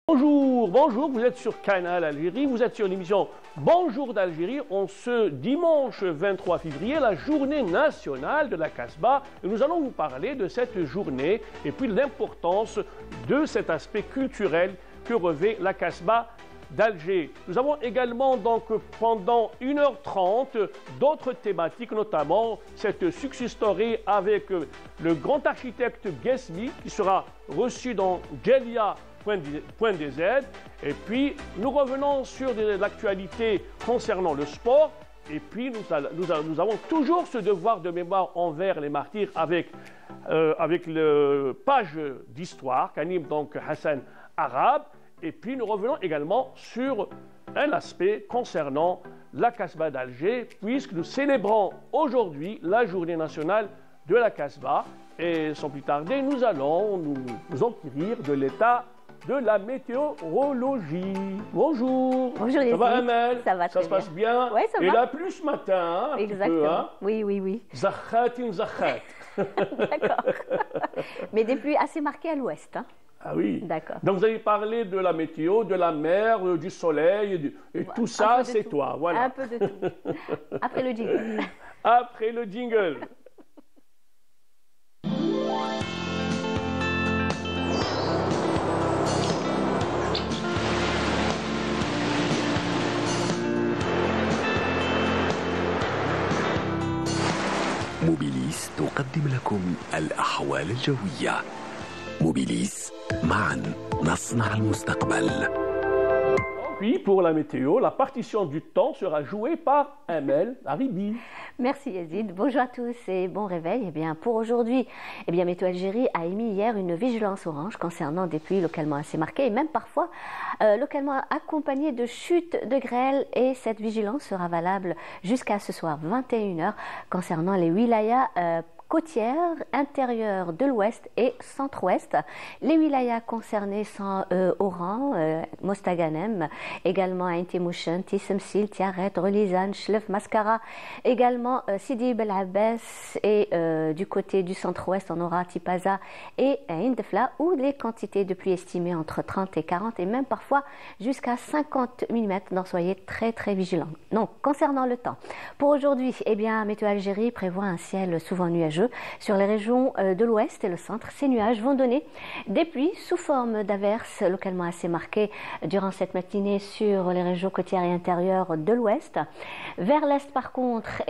Bonjour, bonjour, vous êtes sur Canal Algérie, vous êtes sur l'émission Bonjour d'Algérie, en ce dimanche 23 février, la journée nationale de la Kasbah. Et nous allons vous parler de cette journée et puis l'importance de cet aspect culturel que revêt la Kasbah d'Alger. Nous avons également donc pendant 1h30 d'autres thématiques, notamment cette success story avec le grand architecte Guesmi qui sera reçu dans Jelia.dz. Et puis nous revenons sur l'actualité concernant le sport. Et puis nous avons toujours ce devoir de mémoire envers les martyrs avec le page d'histoire qu'anime donc Hassan Arabe. Et puis nous revenons également sur un aspect concernant la Kasbah d'Alger, puisque nous célébrons aujourd'hui la journée nationale de la Kasbah. Et sans plus tarder, nous allons nous enquérir de l'état de la météorologie. Bonjour. Bonjour les Ça va Amel? Ça va très bien. Ça se passe bien? Oui, ça va. Et là, plus ce matin, un Exactement. peu, hein? Oui. Zakhatin zakhat. D'accord. Mais des pluies assez marquées à l'ouest. Hein. Ah oui. D'accord. Donc vous avez parlé de la météo, de la mer, du soleil, et tout ça, c'est toi. Voilà. Un peu de tout. Après le jingle. Après le jingle. موبيليس تقدم لكم الأحوال الجوية. موبيليس معا نصنع المستقبل. Puis pour la météo, la partition du temps sera jouée par Amel Haribi. Merci Yazid. Bonjour à tous et bon réveil. Eh bien, pour aujourd'hui, Météo Algérie a émis hier une vigilance orange concernant des pluies localement assez marquées et même parfois localement accompagnées de chutes de grêle. Et cette vigilance sera valable jusqu'à ce soir 21h concernant les wilayas côtières, intérieures de l'ouest et centre-ouest. Les wilayas concernés sont Oran, Mostaganem, également Ain Timouchen, Tissemsil, Tiaret, Relizane, Chlef, Mascara, également Sidi Bel Abbès et du côté du centre-ouest on aura Tipaza et Indefla où les quantités de pluie estimées entre 30 et 40 et même parfois jusqu'à 50 mm. Donc soyez très vigilants. Donc concernant le temps, pour aujourd'hui, Météo Algérie prévoit un ciel souvent nuageux sur les régions de l'ouest et le centre. Ces nuages vont donner des pluies sous forme d'averses localement assez marquées durant cette matinée sur les régions côtières et intérieures de l'ouest. Vers l'est par contre,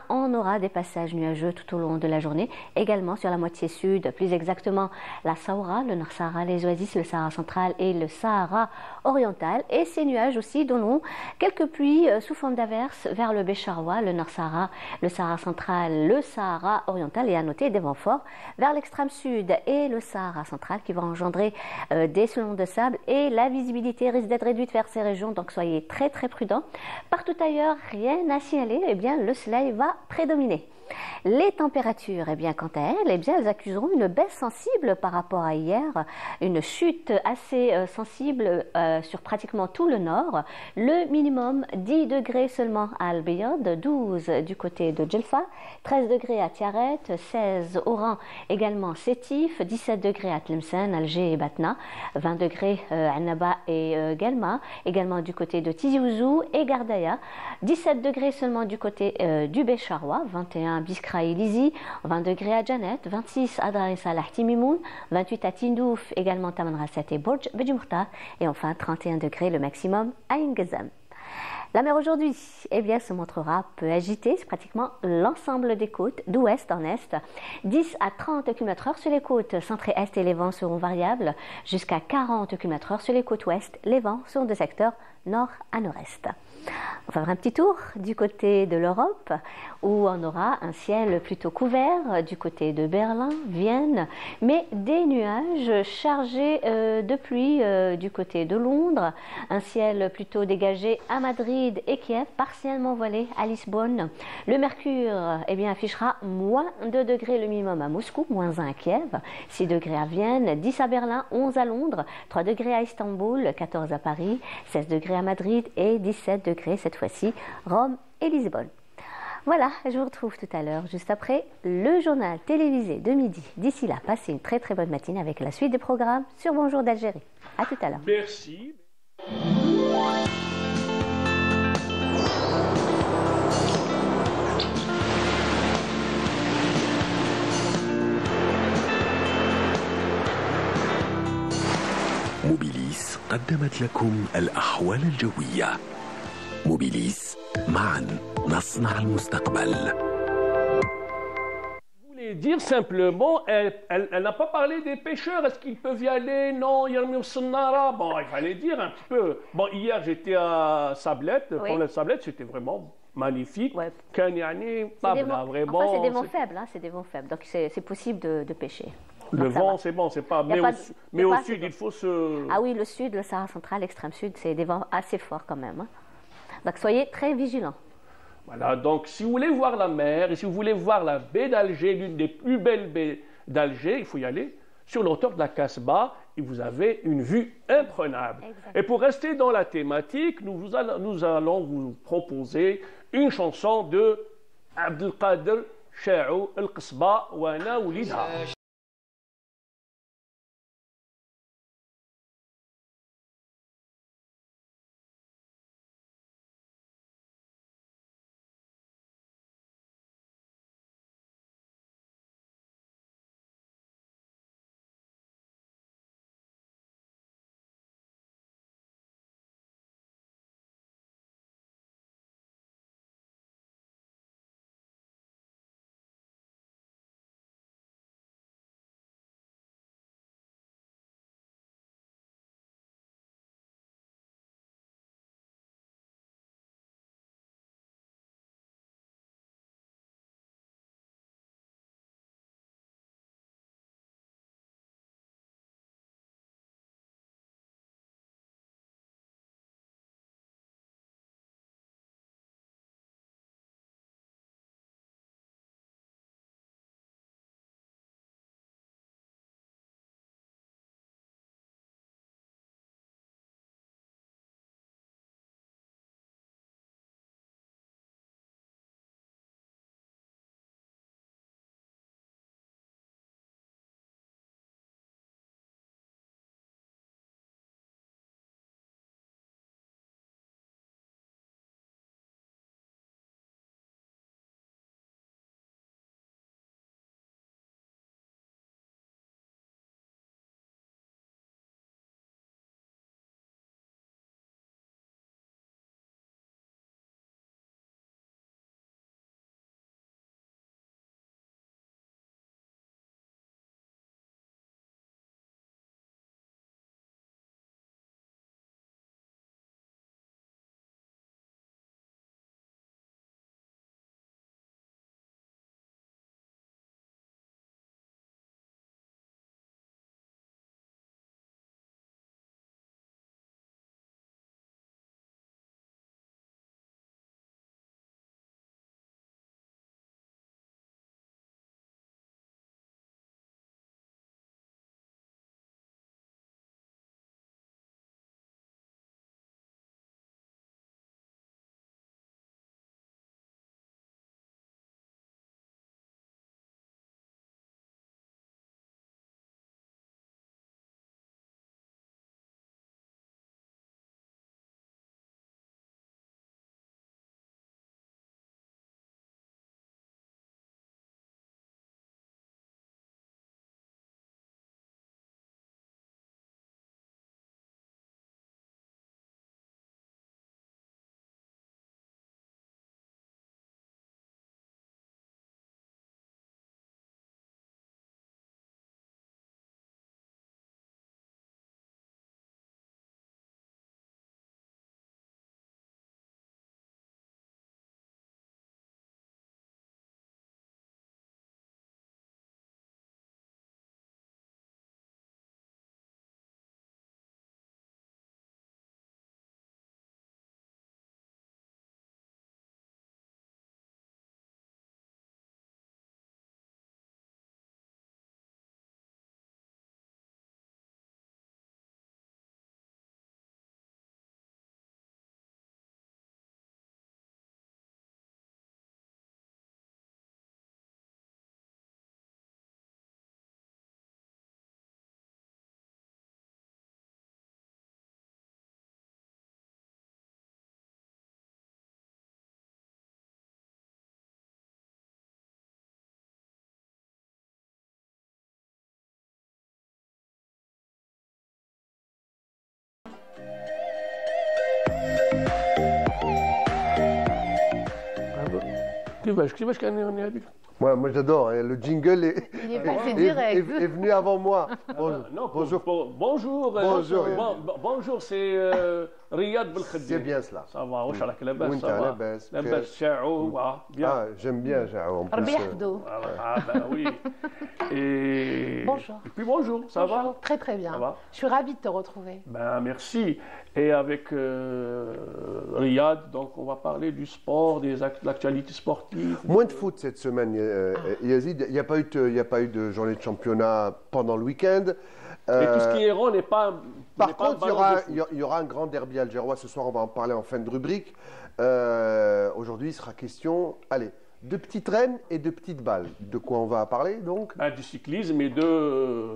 on aura des passages nuageux tout au long de la journée, également sur la moitié sud, plus exactement la Saoura, le Nord Sahara, les Oasis, le Sahara central et le Sahara oriental. Et ces nuages aussi donneront quelques pluies sous forme d'averses vers le Bécharoua, le Nord Sahara, le Sahara central, le Sahara oriental. Et à noter des vents forts vers l'extrême sud et le Sahara central qui vont engendrer des sillons de sable et la visibilité risque d'être réduite vers ces régions, donc soyez très prudents. Partout ailleurs, rien à signaler, le soleil va prédominer. Les températures, quant à elles, elles accuseront une baisse sensible par rapport à hier, une chute assez sensible sur pratiquement tout le nord. Le minimum 10 degrés seulement à Al-Biyad, 12 du côté de Djelfa, 13 degrés à Tiaret, 16 Oran, également Sétif, 17 degrés à Tlemcen, Alger et Batna, 20 degrés à Annaba et Galma, également du côté de Tizi Ouzou et Gardaya, 17 degrés seulement du côté du Bécharoua, 21 Biskra et Lizi, 20 degrés à Janet, 26 à Dar es Salah Timimoun, 28 à Tindouf, également Tamanrasset et Borj Bedjimourta, et enfin 31 degrés le maximum à Ingazam. La mer aujourd'hui, se montrera peu agitée, c'est pratiquement l'ensemble des côtes, d'ouest en est. 10 à 30 km/h sur les côtes centre et est et les vents seront variables, jusqu'à 40 km/h sur les côtes ouest. Les vents sont de secteur nord à nord-est. On va faire un petit tour du côté de l'Europe où on aura un ciel plutôt couvert du côté de Berlin, Vienne, mais des nuages chargés de pluie du côté de Londres, un ciel plutôt dégagé à Madrid et Kiev, partiellement voilé à Lisbonne. Le mercure affichera moins 2 degrés le minimum à Moscou, moins 1 à Kiev, 6 degrés à Vienne, 10 à Berlin, 11 à Londres, 3 degrés à Istanbul, 14 à Paris, 16 degrés à Madrid et 17 degrés cette fois-ci Rome et Lisbonne. Voilà, je vous retrouve tout à l'heure, juste après le journal télévisé de midi. D'ici là, passez une très très bonne matinée avec la suite des programmes sur Bonjour d'Algérie. À tout à l'heure. Merci. موبيليس قدمت لكم الأحوال الجوية. موبيليس، معا نصنع المستقبل. Je voulais dire simplement, elle n'a pas parlé des pêcheurs. Est-ce qu'ils peuvent y aller? Non, Yermir Sonnara. Bon, il fallait dire un petit peu. Bon, hier, j'étais à Sablette. Oui. Pour la Sablette, c'était vraiment magnifique. Ouais. Kanyani, C'est des Pabla, vents- vraiment. Enfin, c'est des vents faibles, hein, c'est des vents faibles. Donc c'est possible de pêcher. Le Donc, ça vent, va. c'est bon, c'est pas. Y a Mais, pas de- mais y a au pas sud, de- il faut se. Ah oui, le sud, le Sahara central, l'extrême sud, c'est des vents assez forts quand même, hein. Donc soyez très vigilants. Voilà, donc si vous voulez voir la mer et si vous voulez voir la baie d'Alger, l'une des plus belles baies d'Alger, il faut y aller sur le hauteur de la Casbah et vous avez une vue imprenable. Exactement. Et pour rester dans la thématique, nous allons vous proposer une chanson de Abdelkader Chaou El-Qasba wa ana Oulidha. كيفاش كان يغني هذيك؟ Moi j'adore, hein, le jingle Il est passé direct. est venu avant moi. Non, Bonjour. bonjour. Bonjour. Bonjour, c'est Riyad Belkhadi. C'est bien cela. Ça va, واش راك لاباس؟ وانت ça va. لاباس؟ لاباس شاعو bien. Ah, j'aime bien Jao en plus. ربي يحفظه. Ah ben oui. Et... Bonjour. Et puis bonjour, ça va? Bonjour. Très très bien. Ça va? Je suis ravie de te retrouver. Ben merci. Et avec Riyad, donc on va parler du sport, de l'actualité sportive. Moins de foot cette semaine, Yazid. Il n'y a pas eu de journée de championnat pendant le week-end. Et tout ce qui est rond n'est pas. Par contre, il y aura un grand derby algérois ce soir. On va en parler en fin de rubrique. Aujourd'hui, il sera question, allez, de petites rennes et de petites balles. De quoi on va parler donc? Du cyclisme et de.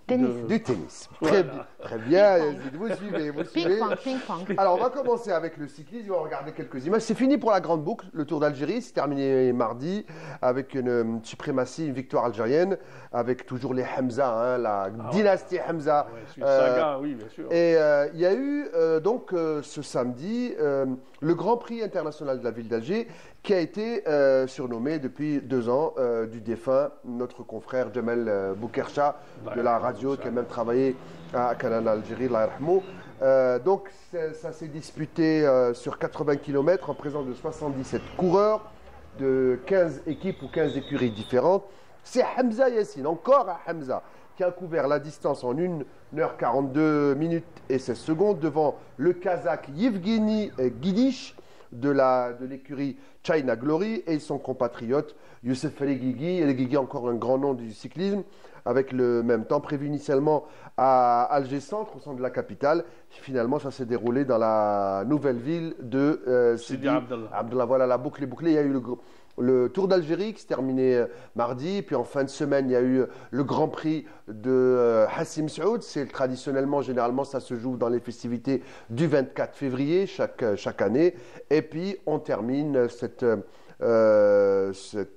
Tennis. Du tennis. Voilà. Très bien, Yazid. Vous suivez, vous suivez. Ping-pong, ping-pong. Alors, on va commencer avec le cyclisme. On va regarder quelques images. C'est fini pour la grande boucle. Le Tour d'Algérie, c'est terminé mardi avec une suprématie, une victoire algérienne, avec toujours les Hamza, hein, la dynastie Hamza. Ouais, c'est une saga, oui, bien sûr. Et il y a eu donc ce samedi le Grand Prix international de la ville d'Alger qui a été surnommé depuis 2 ans du défunt notre confrère Jamel Boukercha de la radio qui a même travaillé à Canal Algérie, Allah yarhamou. Donc ça s'est disputé sur 80 km en présence de 77 coureurs de 15 équipes ou 15 écuries différentes. C'est Hamza Yassine, encore un Hamza, qui a couvert la distance en 1h42 minutes et 16 secondes devant le Kazakh Yevgeny Gidish de l'écurie China Glory et son compatriote Youssef El Guigui. El Guigui, encore un grand nom du cyclisme, avec le même temps prévu initialement à Alger Centre, au centre de la capitale. Finalement, ça s'est déroulé dans la nouvelle ville de Sidi Abdallah. Voilà, la boucle est bouclée. Il y a eu le Tour d'Algérie qui s'est terminé mardi. Puis en fin de semaine, il y a eu le Grand Prix de Hassim Saoud. C'est traditionnellement, généralement, ça se joue dans les festivités du 24 février chaque année. Et puis, on termine cette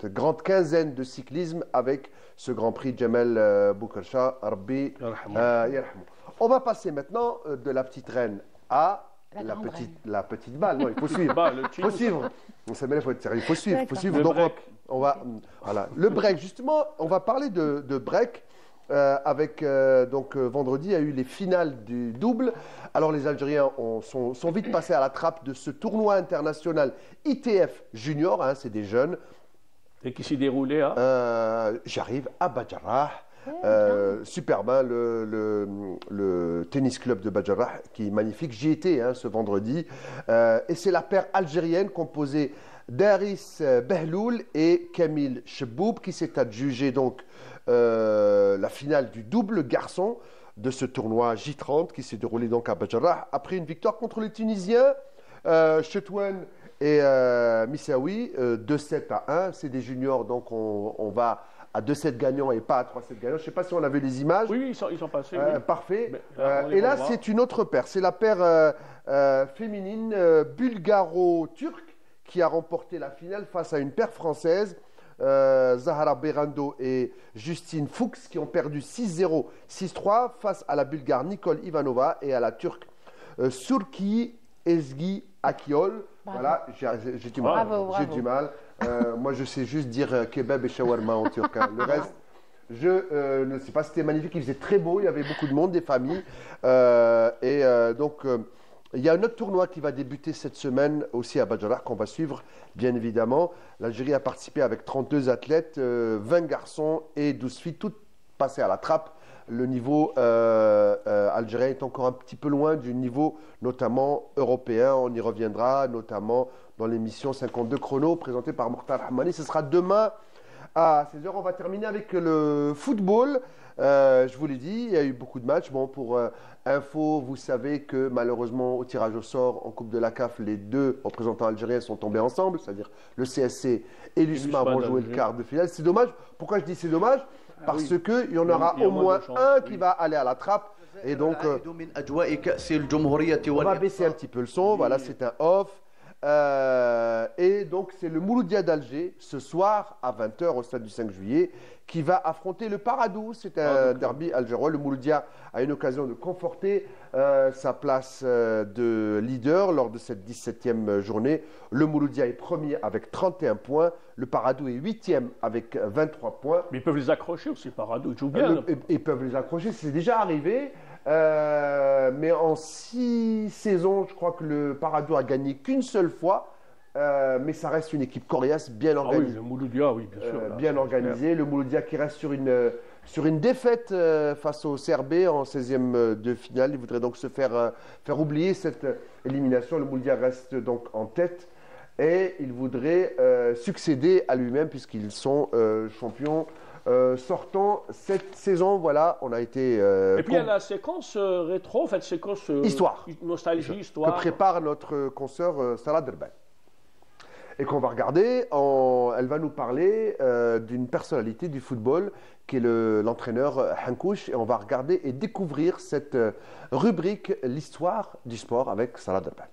grande quinzaine de cyclisme avec ce Grand Prix Jamel Boukercha, Rabbi yarhamou. On va passer maintenant de la petite reine à la petite balle. Non, il faut suivre. Il faut suivre. Ça faut être sérieux. Il faut suivre. Il faut suivre. Donc, voilà. Le break, justement, on va parler de break. Avec vendredi, il y a eu les finales du double. Alors les Algériens sont vite passés à la trappe de ce tournoi international ITF Junior, hein, c'est des jeunes. Et qui s'est déroulé à J'arrive à Badjarrah. Superbe, hein, le tennis club de Badjarrah qui est magnifique. J'y étais ce vendredi. Et c'est la paire algérienne composée d'Aris Behloul et Kamil Cheboub qui s'est adjugé donc la finale du double garçon de ce tournoi J30 qui s'est déroulé donc à Badjarrah après une victoire contre les Tunisiens Chetouane et Missaoui 2-7 à 1. C'est des juniors, donc on va à 2-7 gagnants et pas à 3-7 gagnants. Je ne sais pas si on a vu les images. Oui, ils sont passés. Oui. Parfait. Et là, c'est une autre paire. C'est la paire féminine bulgaro-turque qui a remporté la finale face à une paire française. Zahra Berando et Justine Fuchs qui ont perdu 6-0, 6-3 face à la Bulgare Nicole Ivanova et à la Turque Surki Ezgi Akiol. Voilà, j'ai du mal. Bravo. J'ai du mal. Moi, je sais juste dire kebab et shawarma en turc. Hein. Le reste, je ne sais pas. C'était magnifique. Il faisait très beau. Il y avait beaucoup de monde, des familles. Donc, il y a un autre tournoi qui va débuter cette semaine aussi à Badjarrah qu'on va suivre, bien évidemment. L'Algérie a participé avec 32 athlètes, 20 garçons et 12 filles, toutes passées à la trappe. Le niveau algérien est encore un petit peu loin du niveau notamment européen. On y reviendra notamment dans l'émission 52 chrono présentée par Mokhtar Hamani. Ce sera demain à 16h. On va terminer avec le football. Je vous l'ai dit, il y a eu beaucoup de matchs. Bon, pour info, vous savez que malheureusement au tirage au sort en Coupe de la CAF, les deux représentants algériens sont tombés ensemble, c'est-à-dire le CSC et l'USMA vont jouer le quart de finale. C'est dommage. Pourquoi je dis c'est dommage? Parce qu'il y en aura au moins un qui va aller à la trappe. Et donc, on va baisser un petit peu le son. Voilà, c'est un off. Et donc, c'est le Mouloudia d'Alger, ce soir à 20 h au stade du 5 juillet, qui va affronter le Paradou. C'est un derby algérois. Le Mouloudia a une occasion de conforter sa place de leader lors de cette 17e journée. Le Mouloudia est premier avec 31 points. Le Paradou est 8e avec 23 points. Mais ils peuvent les accrocher aussi, Paradou. Ils jouent bien. Ils peuvent les accrocher, c'est déjà arrivé. Mais en 6 saisons, je crois que le Paradou a gagné qu'une seule fois. Mais ça reste une équipe coriace, bien organisée. Ah oui, le Mouloudia, oui, bien sûr. Bien organisé. Le Mouloudia qui reste sur une défaite face au CRB en 16e de finale. Il voudrait donc se faire oublier cette élimination. Le Mouloudia reste donc en tête et il voudrait succéder à lui-même puisqu'ils sont champions sortants cette saison. Voilà, on a été... et puis il y a la séquence rétro, en fait, séquence... histoire. Nostalgie, histoire. Que prépare notre consoeur Salah Derben. Et qu'on va regarder, elle va nous parler d'une personnalité du football qui est l'entraîneur Hankouch. Et on va regarder et découvrir cette rubrique, l'histoire du sport avec Salah Derben.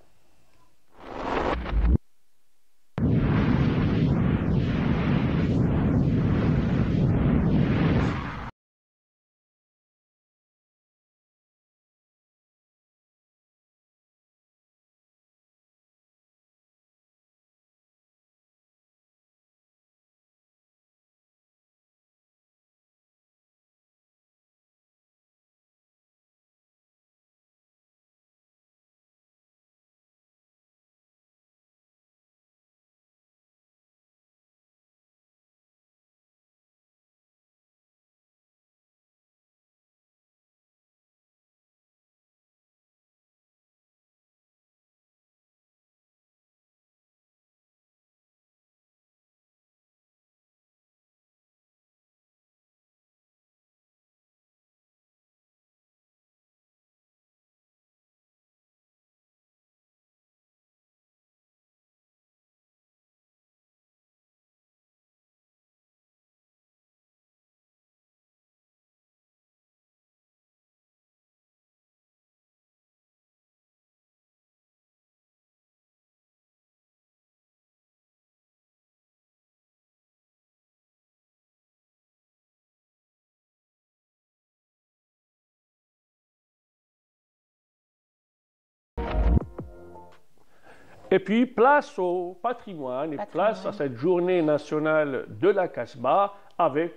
Et puis, place au patrimoine et place à cette journée nationale de la Casbah avec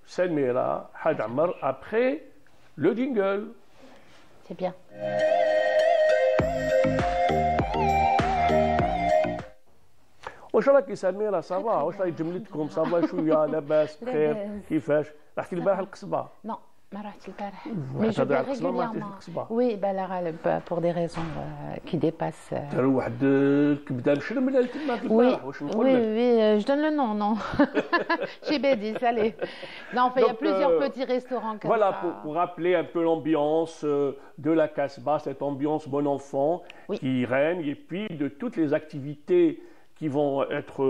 Selmira Hadamar après le jingle. C'est bien. واش راك يا سميره صافا واش راهي جملتكم صافا شويه لاباس بخير كيفاش رحتي البارح القصبه Non, ما رحت البارح. Mais je vais régulièrement. Oui, pour des raisons qui dépassent. داروا واحد الكبده مشرمله تما في Oui, البارح واش نقول oui, لك je donne le nom, non. Chez Bédis, allez. Non, enfin, il y a plusieurs petits restaurants comme voilà, ça. pour rappeler un peu l'ambiance de la Casbah, cette ambiance bon enfant qui règne, et puis de toutes les activités qui vont être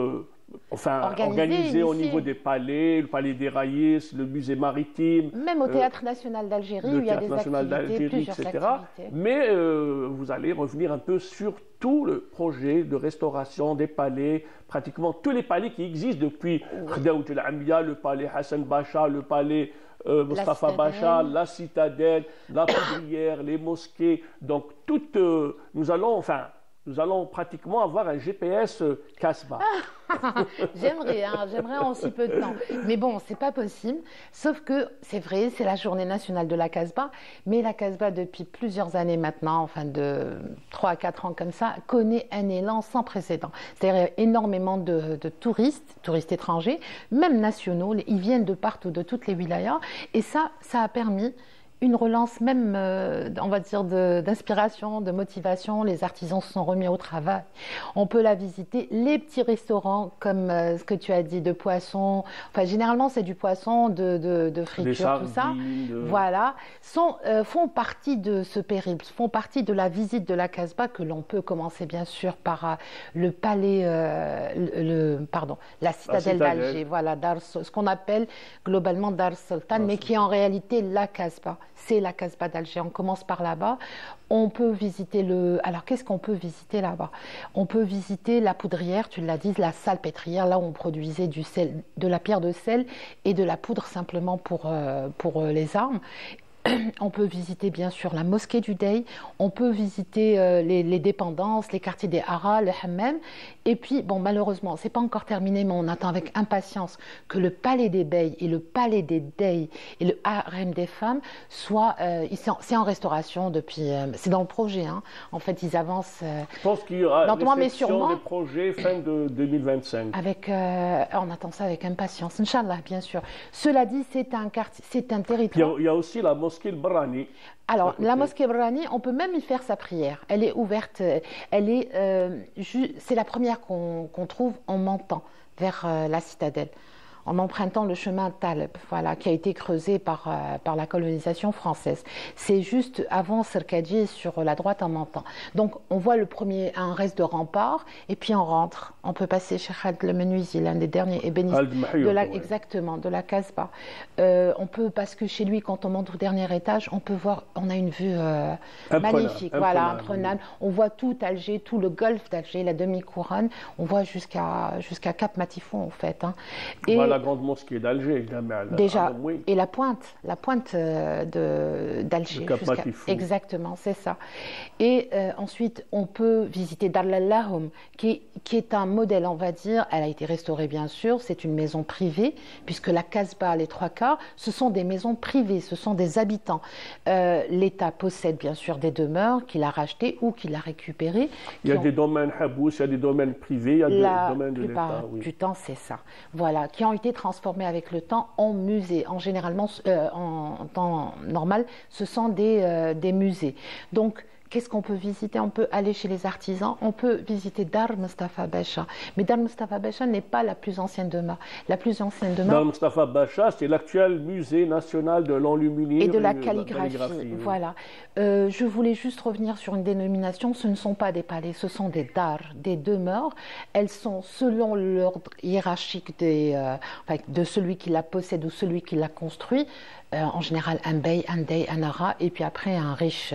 organisées au niveau des palais, le palais des Raïs, le musée maritime. Même au Théâtre National d'Algérie, où il y a des activités, plusieurs activités. Mais vous allez revenir un peu sur tout le projet de restauration des palais, pratiquement tous les palais qui existent depuis Khdaout El Amia, le palais Hassan Bacha, le palais Mustafa Bacha, la citadelle, la poudrière, les mosquées. Donc, toutes, nous allons pratiquement avoir un GPS Casbah. J'aimerais en si peu de temps. Mais bon, c'est pas possible. Sauf que, c'est vrai, c'est la journée nationale de la Casbah. Mais la Casbah, depuis plusieurs années maintenant, enfin de 3 à 4 ans comme ça, connaît un élan sans précédent. C'est-à-dire énormément de touristes étrangers, même nationaux. Ils viennent de partout, de toutes les wilayas. Et ça a permis une relance même, on va dire, d'inspiration, de motivation. Les artisans se sont remis au travail. On peut la visiter. Les petits restaurants, comme ce que tu as dit, de poissons. Enfin, généralement, c'est du poisson, de friture, tout ça. Voilà. Font partie de ce périple, font partie de la visite de la Casbah que l'on peut commencer, bien sûr, par le palais, la citadelle d'Alger. Voilà, ce qu'on appelle globalement Dar Sultan, mais qui est en réalité la Casbah. c'est la Casbah d'Alger. On commence par là-bas. On peut visiter Alors, qu'est-ce qu'on peut visiter là-bas? On peut visiter la poudrière, tu l'as dit, la salpêtrière, là où on produisait du sel, de la pierre de sel et de la poudre simplement pour les armes. On peut visiter bien sûr la mosquée du Dey, on peut visiter les dépendances, les quartiers des Haras, le Hammam. Et puis, bon, malheureusement, c'est pas encore terminé, mais on attend avec impatience que le palais des Beys et le palais des Dey et le harem des femmes soient. C'est en restauration depuis. C'est dans le projet, hein. En fait, ils avancent. Je pense qu'il y aura lentement, mais réception sûrement des projets fin de 2025. On attend ça avec impatience, Inch'Allah, bien sûr. Cela dit, c'est un quartier, c'est un territoire. Il y a aussi la mosquée de Brani. Alors, la mosquée Brani, on peut même y faire sa prière. Elle est ouverte, c'est la première qu'on trouve en montant vers la citadelle, en empruntant le chemin Taleb, voilà, qui a été creusé par la colonisation française. C'est juste avant Serkadji, sur la droite en montant. Donc, on voit un reste de rempart, et puis on rentre. On peut passer chez Khaled le Menuisier, l'un des derniers ébénistes exactement, de la Casbah. On peut, parce que chez lui, quand on monte au dernier étage, on a une vue magnifique, imprenable. On voit tout Alger, tout le golfe d'Alger, la demi-couronne. On voit jusqu'à Cap Matifon, en fait. Hein. Et la grande mosquée d'Alger, déjà, et la pointe d'Alger. Exactement, c'est ça. Et ensuite, on peut visiter Dar al-Lahom, qui est un modèle, on va dire. Elle a été restaurée, bien sûr. C'est une maison privée, puisque la Casbah, les 3/4, ce sont des maisons privées, ce sont des habitants. L'État possède, bien sûr, des demeures qu'il a rachetées ou qu'il a récupérées. Il y a des domaines habous, il y a des domaines privés, il y a des domaines de l'État. La plupart du temps, c'est ça. Voilà, qui ont été transformés avec le temps en musées. En temps normal, ce sont des musées. Donc, qu'est-ce qu'on peut visiter? On peut aller chez les artisans, on peut visiter Dar Mustafa Bacha. Mais Dar Mustafa Bacha n'est pas la plus ancienne demeure. La plus ancienne demeure... Dar Mustafa Bacha, c'est l'actuel musée national de l'enluminure et de la calligraphie. Voilà. Je voulais juste revenir sur une dénomination. Ce ne sont pas des palais, ce sont des dar, des demeures. Elles sont selon l'ordre hiérarchique de celui qui la possède ou celui qui l'a construit. En général un bey, un dey, un ara, et puis après un riche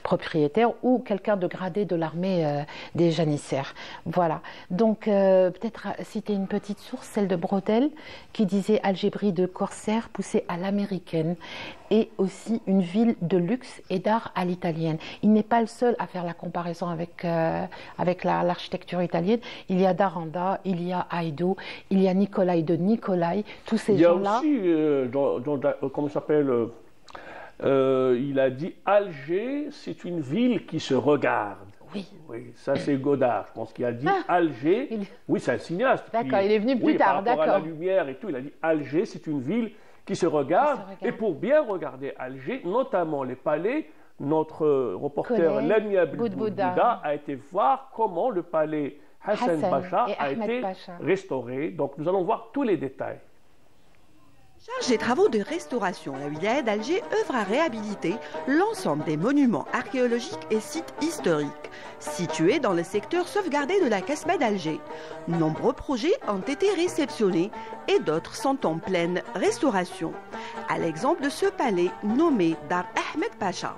propriétaire ou quelqu'un de gradé de l'armée des janissaires. Voilà. Donc, peut-être citer une petite source, celle de Brodel, qui disait Algébrie de corsaires poussée à l'américaine, et aussi une ville de luxe et d'art à l'italienne. Il n'est pas le seul à faire la comparaison avec l'architecture italienne. Il y a D'Aranda, il y a Haïdou, il y a Nicolai de Nicolai, tous ces gens-là. Il y a aussi, comment s'appelle, il a dit Alger, c'est une ville qui se regarde. Oui, ça c'est Godard, je pense qu'il a dit Alger. Oui, c'est un cinéaste. D'accord, il est venu plus tard, d'accord. Par rapport à la lumière et tout, il a dit Alger, c'est une ville qui se regarde. Et pour bien regarder Alger, notamment les palais, notre reporter Lamia Boudbouda a été voir comment le palais Hassan Bacha a été restauré. Donc nous allons voir tous les détails. Charge des travaux de restauration, la wilaya d'Alger œuvre à réhabiliter l'ensemble des monuments archéologiques et sites historiques situés dans le secteur sauvegardé de la Casbah d'Alger. Nombreux projets ont été réceptionnés et d'autres sont en pleine restauration. À l'exemple de ce palais nommé Dar Ahmed Pacha.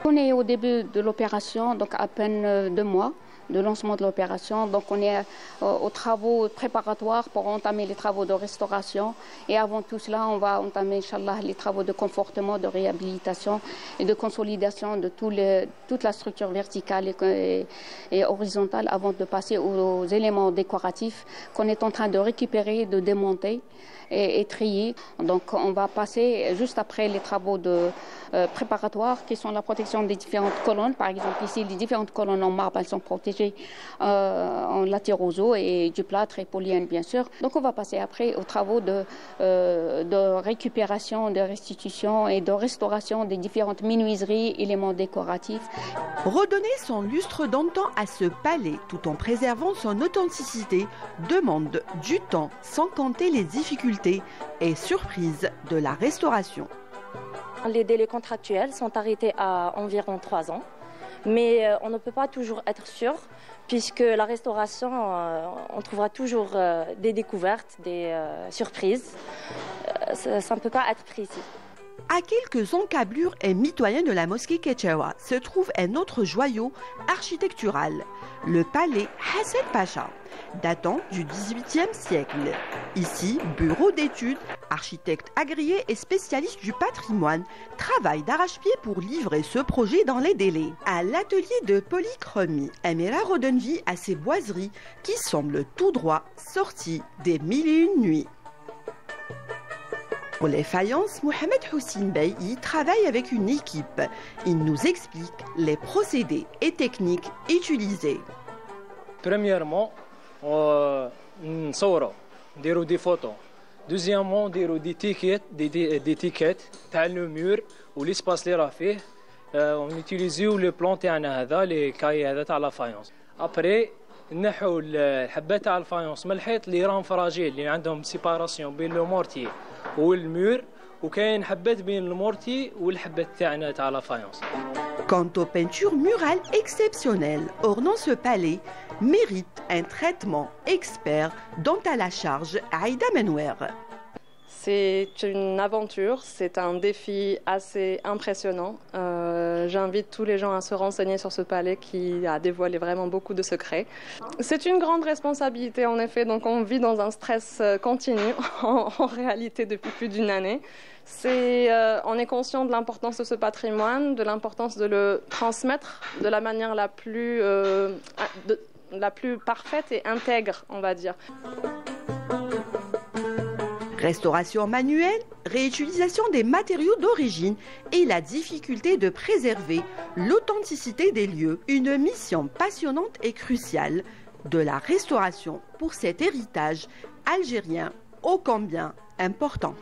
On est au début de l'opération, donc à peine 2 mois de lancement de l'opération. Donc on est aux travaux préparatoires pour entamer les travaux de restauration. Et avant tout cela, on va entamer, Inch'Allah, les travaux de confortement, de réhabilitation et de consolidation de toute la structure verticale et horizontale avant de passer aux éléments décoratifs qu'on est en train de récupérer, de démonter et trier. Donc on va passer juste après les travaux préparatoires qui sont la protection des différentes colonnes. Par exemple ici, les différentes colonnes en marbre, elles sont protégées en latérosaux et du plâtre et polyène bien sûr. Donc on va passer après aux travaux de récupération, de restitution et de restauration des différentes menuiseries, éléments décoratifs. Redonner son lustre d'antan à ce palais tout en préservant son authenticité demande du temps sans compter les difficultés et surprises de la restauration. Les délais contractuels sont arrêtés à environ 3 ans, mais on ne peut pas toujours être sûr, puisque la restauration, on trouvera toujours des découvertes, des surprises. Ça ne peut pas être précis. À quelques encablures et mitoyens de la mosquée Ketchawa se trouve un autre joyau architectural, le palais Hassan Pacha, datant du XVIIIe siècle. Ici, bureau d'études, architecte agréé et spécialiste du patrimoine travaille d'arrache-pied pour livrer ce projet dans les délais. À l'atelier de polychromie, Amira redonne vie à ces boiseries qui semblent tout droit sorties des mille et une nuits. Pour les faïences, Mohamed Houssine Bey y travaille avec une équipe. Il nous explique les procédés et techniques utilisés. Premièrement, on déroule des photos. Deuxièmement, on déroule des tickets, dans le mur ou l'espace les rafés. On utilise le plan les cahiers à la faïence. Après, نحو الحبات تاع الفايونس من الحيط اللي راهم فراجيل اللي عندهم سيباراسيون بين لو مورتي والمور وكاين حبات بين المورتي والحبات تاعنا تاع لا فايونس. Quant aux peintures murales exceptionnelles ornant ce palais, mérite un traitement expert dont a la charge Aïda Menouer. C'est une aventure, c'est un défi assez impressionnant. J'invite tous les gens à se renseigner sur ce palais qui a dévoilé vraiment beaucoup de secrets. C'est une grande responsabilité en effet, donc on vit dans un stress continu en réalité depuis plus d'une année. On est conscient de l'importance de ce patrimoine, de l'importance de le transmettre de la manière la plus parfaite et intègre, on va dire. Restauration manuelle, réutilisation des matériaux d'origine et la difficulté de préserver l'authenticité des lieux. Une mission passionnante et cruciale de la restauration pour cet héritage algérien ô combien important.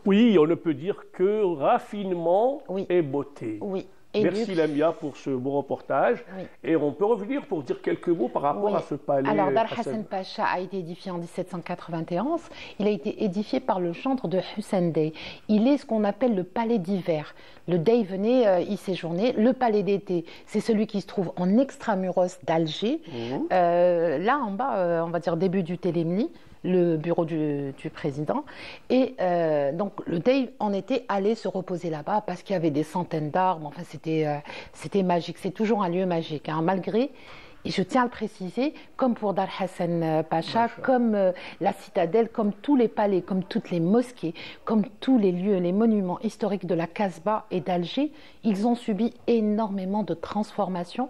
Oui, on ne peut dire que raffinement et beauté. Oui. Merci Lamia pour ce beau reportage. Oui. Et on peut revenir pour dire quelques mots par rapport à ce palais. Alors, Dar Hassan Pacha a été édifié en 1791. Il a été édifié par le chantre de Hussein Dey. Il est ce qu'on appelle le palais d'hiver. Le Dey venait y séjourner. Le palais d'été, c'est celui qui se trouve en extramuros d'Alger. Là, en bas, on va dire début du Télémni, le bureau du président. Et donc, le Dey en était allé se reposer là-bas parce qu'il y avait des centaines d'arbres. Enfin, c'était magique. C'est toujours un lieu magique, hein, malgré... Et je tiens à le préciser, comme pour Dar Hassan Pacha, comme la citadelle, comme tous les palais, comme toutes les mosquées, comme tous les lieux, les monuments historiques de la Casbah et d'Alger, ils ont subi énormément de transformations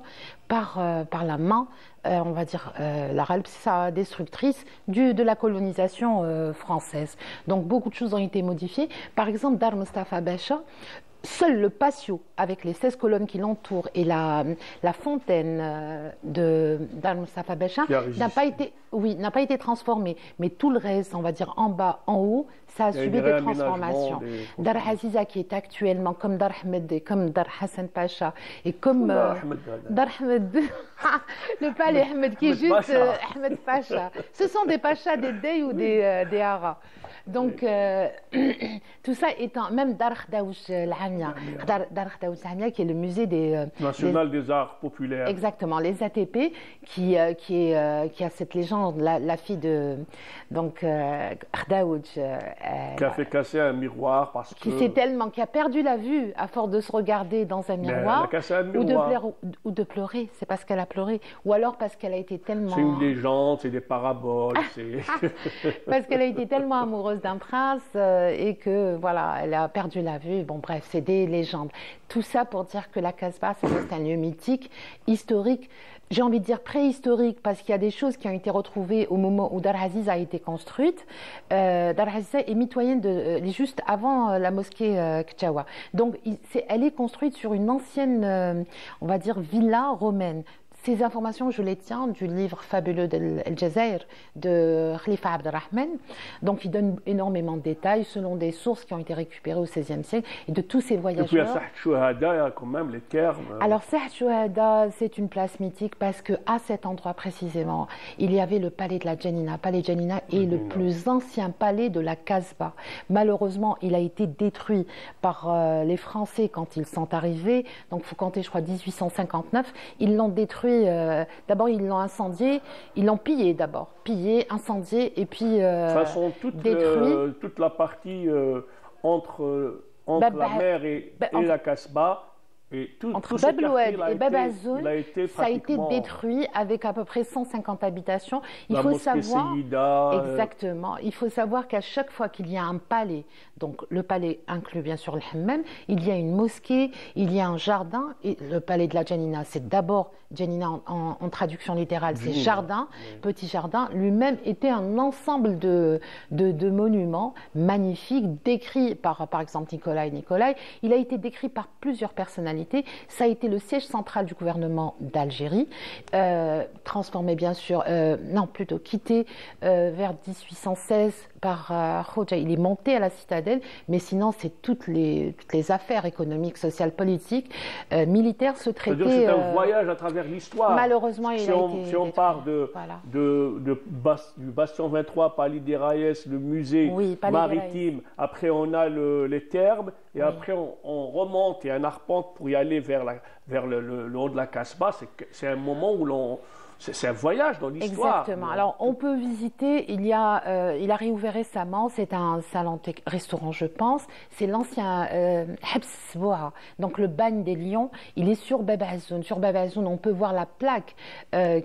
par la main, on va dire, la Ralpsa destructrice de la colonisation française. Donc beaucoup de choses ont été modifiées. Par exemple, Dar Mustafa Pacha, seul le patio avec les 16 colonnes qui l'entourent et la fontaine de Dar Mustafa Pacha n'a pas été transformé. Mais tout le reste, on va dire en bas, en haut, ça a subi des transformations. Dar Aziza qui est actuellement comme Dar Ahmed et comme Dar Hassan Pacha et comme Dar Ahmed, le palais Ahmed qui est juste Ahmed Pacha. Ce sont des Pachas des Dey ou des Haras. Donc, tout ça étant, même Dar Khdaouch l'Amia, Dar Khdaouch l'Amia qui est le musée National des Arts Populaires. Exactement, les ATP, qui a cette légende, la fille de Khdaouch. Qui a fait casser un miroir parce que... Qui a perdu la vue à force de se regarder dans un miroir, ou de pleurer, c'est parce qu'elle a pleuré, ou alors parce qu'elle a été tellement... C'est une légende, c'est des paraboles, parce qu'elle a été tellement amoureuse d'un prince et que voilà, elle a perdu la vue. Bon bref, c'est des légendes. Tout ça pour dire que la Casbah, ça reste un lieu mythique, historique. J'ai envie de dire préhistorique parce qu'il y a des choses qui ont été retrouvées au moment où Dar Aziza a été construite. Dar Aziza est mitoyenne juste avant la mosquée Ketchawa. Donc elle est construite sur une ancienne, on va dire, villa romaine. Ces informations, je les tiens du livre fabuleux d'El Jazair de Khalifa Abdelrahman. Donc, il donne énormément de détails selon des sources qui ont été récupérées au XVIe siècle et de tous ces voyageurs. Et puis, à Saht Chouhada, il y a quand même les termes. Alors, Saht Chouhada, c'est une place mythique parce qu'à cet endroit précisément, il y avait le palais de la Djanina. Palais Djanina est le plus ancien palais de la Casbah. Malheureusement, il a été détruit par les Français quand ils sont arrivés. Donc, il faut compter, je crois, 1859. Ils l'ont détruit. D'abord, ils l'ont incendié, ils l'ont pillé d'abord, incendié et puis de toute façon, détruit. Toute la partie entre la mer et la Kasbah. Et entre Bab el-Oued et Bab Azoun, ça a été détruit avec à peu près 150 habitations. Il faut savoir exactement. Il faut savoir qu'à chaque fois qu'il y a un palais, donc le palais inclut bien sûr le hammam, il y a une mosquée, il y a un jardin. Et le palais de la Janina, c'est d'abord Janina en traduction littérale, c'est jardin, petit jardin. Lui-même était un ensemble de monuments magnifiques décrits par exemple Nicolai. Il a été décrit par plusieurs personnalités. Ça a été le siège central du gouvernement d'Algérie, transformé bien sûr, quitté vers 1816 par Khoja. Il est monté à la citadelle, mais sinon c'est toutes les affaires économiques, sociales, politiques, militaires se traitaient. C'est un voyage à travers l'histoire. Malheureusement, il a été si on part du bastion 23, Palais des Raïs, le musée maritime, après on a les thermes, et après on remonte et on arpente pour y aller vers le haut de la Kasbah. C'est un moment où c'est un voyage dans l'histoire. Exactement. Alors, on peut visiter, il a réouvert récemment, c'est un salon-restaurant, je pense, c'est l'ancien Habs Bouha, donc le bagne des lions, il est sur Bab Azoun. Sur Bab Azoun, on peut voir la plaque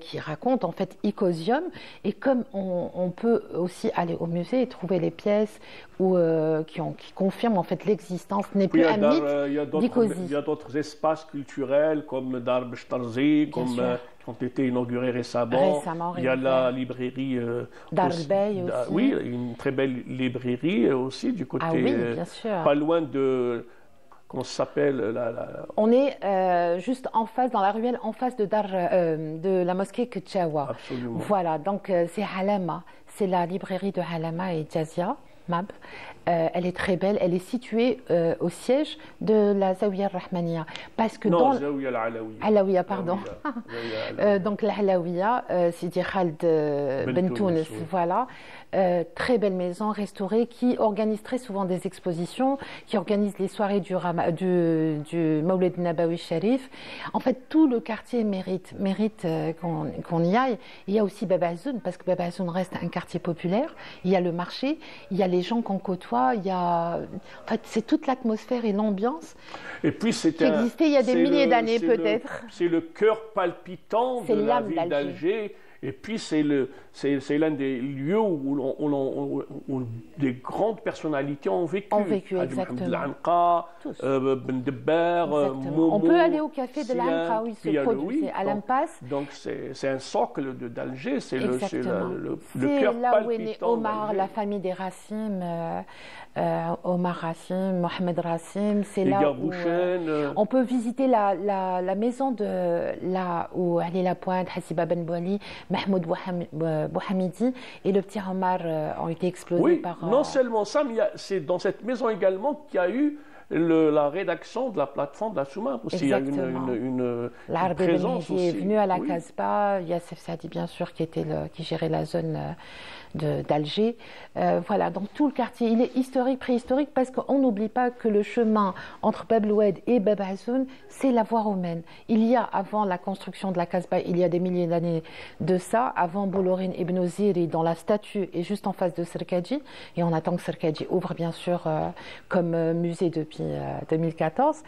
qui raconte en fait Icosium, et comme on peut aussi aller au musée et trouver les pièces qui confirment en fait l'existence, n'est plus un mythe d'Icosie. Il y a d'autres espaces culturels comme Dar Bechtarzi, qui ont été inaugurés récemment. Il y a la librairie Darbey aussi. Oui, une très belle librairie aussi du côté, bien sûr. Pas loin de, comment ça s'appelle On est juste en face, dans la ruelle, en face de la mosquée Ketchawa. Absolument. Voilà, donc c'est Halama, c'est la librairie de Halama et Jazia. Mab. Elle est très belle, elle est située au siège de la Zawiya Rahmaniya. Parce que Zawiya Alawiya, pardon. Donc la Alawiya, Sidi Khaled Ben Tounes, voilà. Très belle maison restaurée qui organise très souvent des expositions, qui organise les soirées du Mawlid Nabawi Sharif. En fait, tout le quartier mérite qu'on y aille. Il y a aussi Bab Azoun, parce que Bab Azoun reste un quartier populaire. Il y a le marché, il y a les gens qu'on côtoie, en fait, c'est toute l'atmosphère et l'ambiance qui existait il y a des milliers d'années peut-être. C'est le cœur palpitant de la ville d'Alger. Et puis c'est l'un des lieux où des grandes personnalités ont vécu. Exactement. Ben Debber, Momo. On peut aller au café de l'Anqa où il se produit, à l'Impasse. Donc c'est un socle d'Alger, c'est le cœur palpitant. C'est là où est né Omar, la famille des Rassim, Omar Rassim, Mohamed Rassim. C'est là où on peut visiter la maison où Ali Lapointe, Hassiba Ben Bouali, Mahmoud Bouhamidi et le petit Omar ont été explosés par... Non seulement ça, mais c'est dans cette maison également qu'il y a eu la rédaction de la plateforme de la Soumam aussi. Il y a une présence aussi. Est venu à la Kasbah, Yassef Sadi bien sûr qui gérait la zone d'Alger. Voilà, donc tout le quartier, il est historique, préhistorique, parce qu'on n'oublie pas que le chemin entre Bab el-Oued et Bab Azoun, c'est la voie romaine. Il y a, avant la construction de la Kasbah, il y a des milliers d'années de ça, avant Boulourine Ibn Ziri, dont la statue est juste en face de Serkadji, et on attend que Serkadji ouvre bien sûr comme musée depuis 2014.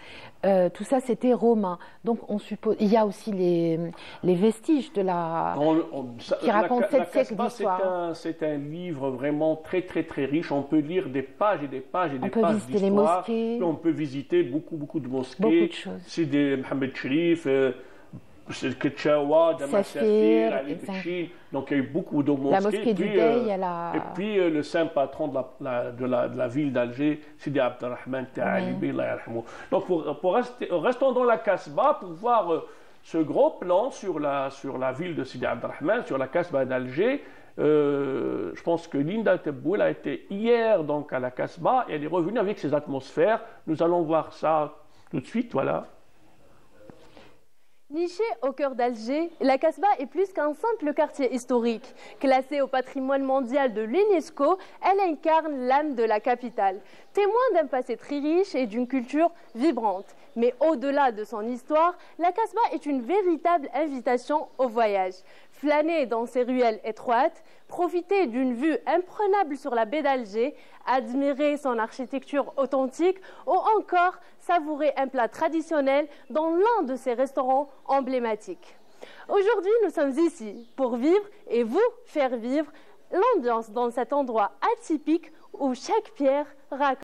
Tout ça, c'était romain. Donc, on suppose. Il y a aussi les vestiges de qui racontent 7 siècles d'histoire. C'est un livre vraiment très, très, très riche. On peut lire des pages et des pages et des pages d'histoire. On peut visiter les mosquées. On peut visiter beaucoup de mosquées. Beaucoup de choses. C'est des Mohamed Sharif, Ketchawa, Damasafir, Ali Bechir. Donc, il y a eu beaucoup de mosquées. La mosquée du Dey, et puis, le saint patron de la ville d'Alger, Sidi Abdelrahman Ta'alibi. Donc, restons dans la Kasbah pour voir ce gros plan sur la ville de Sidi Abdelrahman, sur la Kasbah d'Alger. Je pense que Linda Tebboul a été hier donc à la Kasbah et elle est revenue avec ses atmosphères. Nous allons voir ça tout de suite, voilà. Nichée au cœur d'Alger, la Kasbah est plus qu'un simple quartier historique. Classée au patrimoine mondial de l'UNESCO, elle incarne l'âme de la capitale, témoin d'un passé très riche et d'une culture vibrante. Mais au-delà de son histoire, la Kasbah est une véritable invitation au voyage. Flâner dans ses ruelles étroites, profiter d'une vue imprenable sur la baie d'Alger, admirer son architecture authentique ou encore savourer un plat traditionnel dans l'un de ses restaurants emblématiques. Aujourd'hui, nous sommes ici pour vivre et vous faire vivre l'ambiance dans cet endroit atypique où chaque pierre raconte.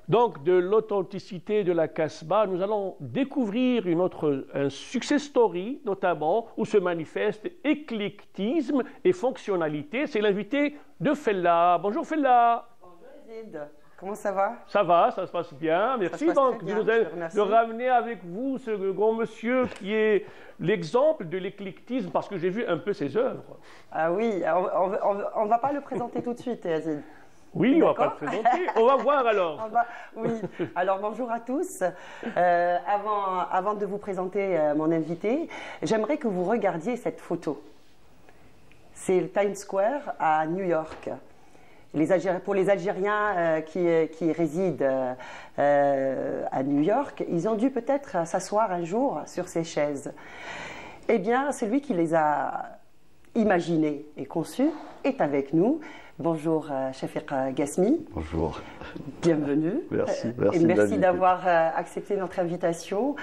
Donc, de l'authenticité de la Casbah, nous allons découvrir un success story, notamment, où se manifeste éclectisme et fonctionnalité. C'est l'invité de Fella. Bonjour Fella. Bonjour Yazid. Comment ça va? Ça va, ça se passe bien. Merci donc de ramener avec vous ce grand monsieur qui est l'exemple de l'éclectisme, parce que j'ai vu un peu ses œuvres. Ah oui, on ne va pas le présenter tout de suite, Yazid. Oui, on ne va pas le présenter. On va voir alors. Oui, alors bonjour à tous. Avant de vous présenter mon invité, j'aimerais que vous regardiez cette photo. C'est le Times Square à New York. Pour les Algériens qui résident à New York, ils ont dû peut-être s'asseoir un jour sur ces chaises. Eh bien, celui qui les a imaginés et conçus est avec nous. Bonjour Shafiq Ghasmi. Bonjour. Bienvenue. Merci d'avoir accepté notre invitation.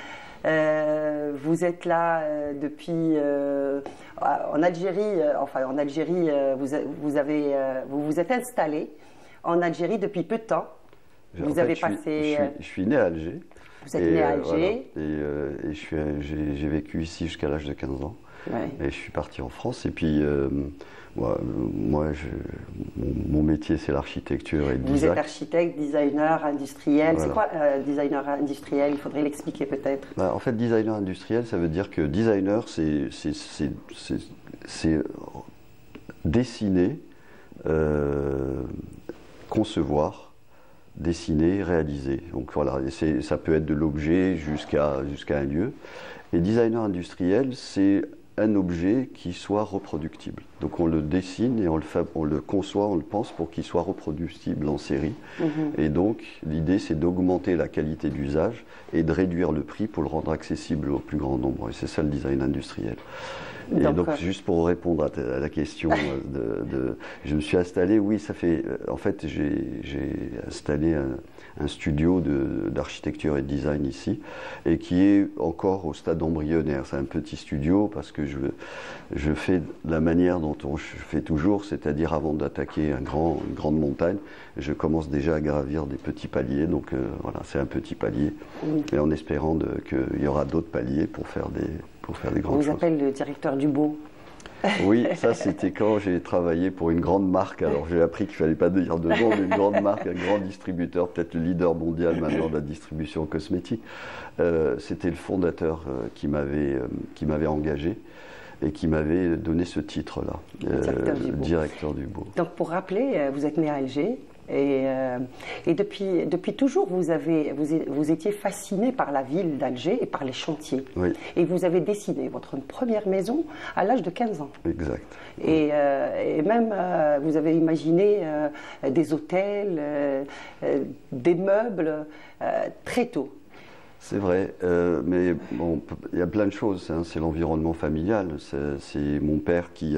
Vous êtes là depuis en Algérie. Vous vous êtes installé en Algérie depuis peu de temps. Je suis né à Alger. Vous êtes né à Alger. Voilà. J'ai vécu ici jusqu'à l'âge de 15 ans. Ouais. Et je suis parti en France. Et puis, mon métier, c'est l'architecture et le design. Vous êtes architecte, designer, industriel. Voilà. C'est quoi designer industriel? Il faudrait l'expliquer peut-être. En fait, designer industriel, ça veut dire que designer, c'est dessiner, concevoir, dessiner, réaliser. Donc voilà, ça peut être de l'objet jusqu'à un lieu. Et designer industriel, c'est un objet qui soit reproductible. Donc on le dessine et on le conçoit, on le pense pour qu'il soit reproductible en série. Et donc l'idée c'est d'augmenter la qualité d'usage et de réduire le prix pour le rendre accessible au plus grand nombre. Et c'est ça le design industriel. Et donc juste pour répondre à la question, je me suis installé, oui ça fait, en fait j'ai installé un studio d'architecture et de design ici, et qui est encore au stade embryonnaire. C'est un petit studio parce que je fais de la manière dont je fais toujours, c'est-à-dire avant d'attaquer une grande montagne, je commence déjà à gravir des petits paliers, donc voilà, c'est un petit palier, et en espérant qu'il y aura d'autres paliers pour faire des grandes choses. On vous appelle le directeur du beau. Oui, ça c'était quand j'ai travaillé pour une grande marque. Alors j'ai appris qu'il ne fallait pas dire de nom, mais une grande marque, un grand distributeur, peut-être le leader mondial maintenant de la distribution cosmétique. C'était le fondateur qui m'avait engagé et qui m'avait donné ce titre-là, directeur du beau. Donc pour rappeler, vous êtes né à Alger. Et depuis toujours, vous étiez fasciné par la ville d'Alger et par les chantiers. Oui. Et vous avez dessiné votre première maison à l'âge de 15 ans. Exact. Et même, vous avez imaginé des hôtels, des meubles très tôt. C'est vrai, mais bon, il y a plein de choses. Hein. C'est l'environnement familial. C'est mon père qui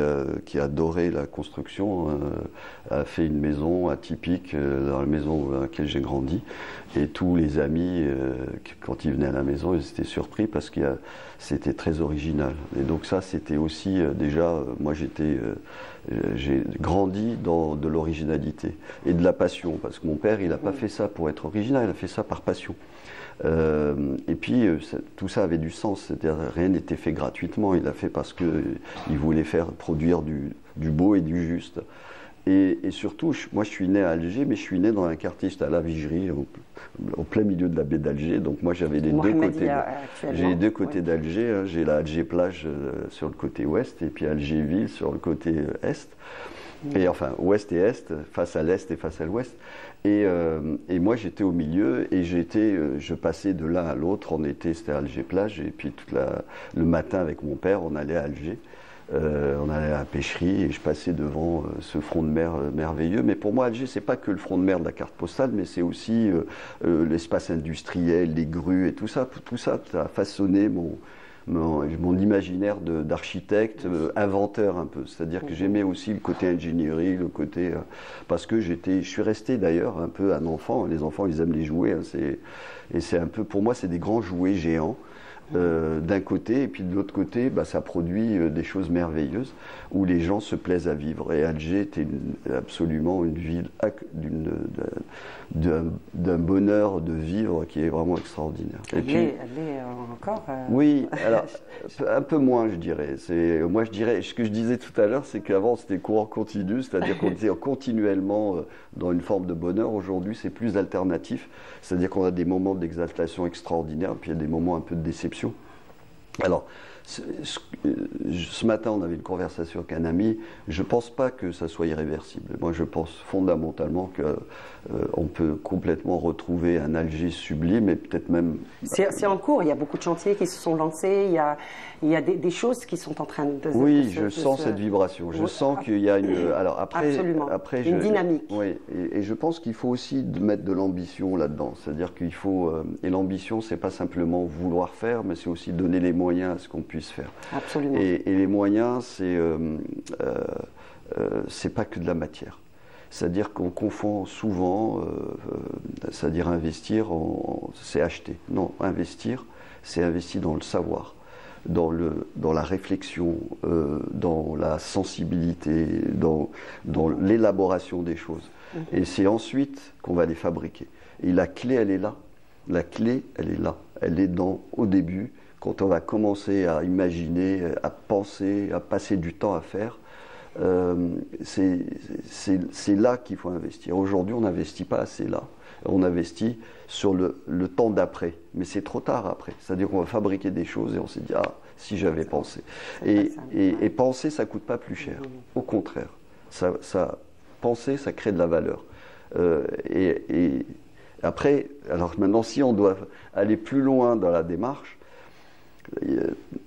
adorait la construction, a fait une maison atypique dans la maison dans laquelle j'ai grandi. Et tous les amis, quand ils venaient à la maison, ils étaient surpris parce que c'était très original. Et donc ça, c'était aussi déjà, moi j'ai grandi dans de l'originalité et de la passion. Parce que mon père, il n'a pas fait ça pour être original, il a fait ça par passion. Et puis tout ça avait du sens, c'est-à-dire rien n'était fait gratuitement, il l'a fait parce qu'il voulait produire du beau et du juste. Et surtout, moi je suis né à Alger, mais je suis né dans un quartier, c'était à la Vigerie, au plein milieu de la baie d'Alger, donc moi j'avais les deux côtés. J'ai les deux côtés d'Alger, hein. J'ai la Alger plage sur le côté ouest et puis Alger ville sur le côté est. Et enfin, ouest et est, face à l'est et face à l'ouest. Et moi, j'étais au milieu et je passais de l'un à l'autre. En été, c'était Alger plage. Et puis le matin, avec mon père, on allait à Alger. On allait à la pêcherie et je passais devant ce front de mer merveilleux. Mais pour moi, Alger, c'est pas que le front de mer de la carte postale, mais c'est aussi l'espace industriel, les grues et tout ça. Tout ça, ça a façonné mon imaginaire d'architecte, inventeur un peu. C'est-à-dire que j'aimais aussi le côté ingénierie, le côté... parce que je suis resté d'ailleurs un peu un enfant. Les enfants, ils aiment les jouets. Hein, et c'est un peu, pour moi, c'est des grands jouets géants. D'un côté, et puis de l'autre côté, ça produit des choses merveilleuses où les gens se plaisent à vivre. Et Alger était absolument une ville d'un bonheur de vivre qui est vraiment extraordinaire. Elle est encore... Oui, alors un peu moins, je dirais. Moi, je dirais, ce que je disais tout à l'heure, c'est qu'avant c'était courant continu, c'est-à-dire qu'on était continuellement dans une forme de bonheur. Aujourd'hui, c'est plus alternatif, c'est-à-dire qu'on a des moments d'exaltation extraordinaires, puis il y a des moments un peu de déception. Alors, ce matin, on avait une conversation avec un ami. Je ne pense pas que ça soit irréversible. Moi, je pense fondamentalement qu'on peut complètement retrouver un Alger sublime et peut-être même... C'est en cours. Il y a beaucoup de chantiers qui se sont lancés. Il y a des choses qui sont en train de... Oui, je sens cette vibration. Je sens qu'il y a une... Alors après, une dynamique. Oui, et je pense qu'il faut aussi mettre de l'ambition là-dedans. C'est-à-dire qu'il faut... et l'ambition, c'est pas simplement vouloir faire, mais c'est aussi donner les moyens à ce qu'on puisse faire. Absolument. Et les moyens, c'est pas que de la matière. C'est-à-dire qu'on confond souvent, c'est-à-dire investir, c'est acheter. Non, investir, c'est investir dans le savoir, dans la réflexion, dans la sensibilité, dans l'élaboration des choses. Et c'est ensuite qu'on va les fabriquer. Et la clé, elle est là. La clé, elle est là. Elle est au début, quand on va commencer à imaginer, à penser, à passer du temps à faire. c'est là qu'il faut investir. Aujourd'hui, on n'investit pas assez là. On investit sur le temps d'après. Mais c'est trop tard après. C'est-à-dire qu'on va fabriquer des choses et on s'est dit, ah, si j'avais pensé. Et penser, ça ne coûte pas plus cher. Au contraire. Penser, ça crée de la valeur. Et après, alors maintenant, si on doit aller plus loin dans la démarche,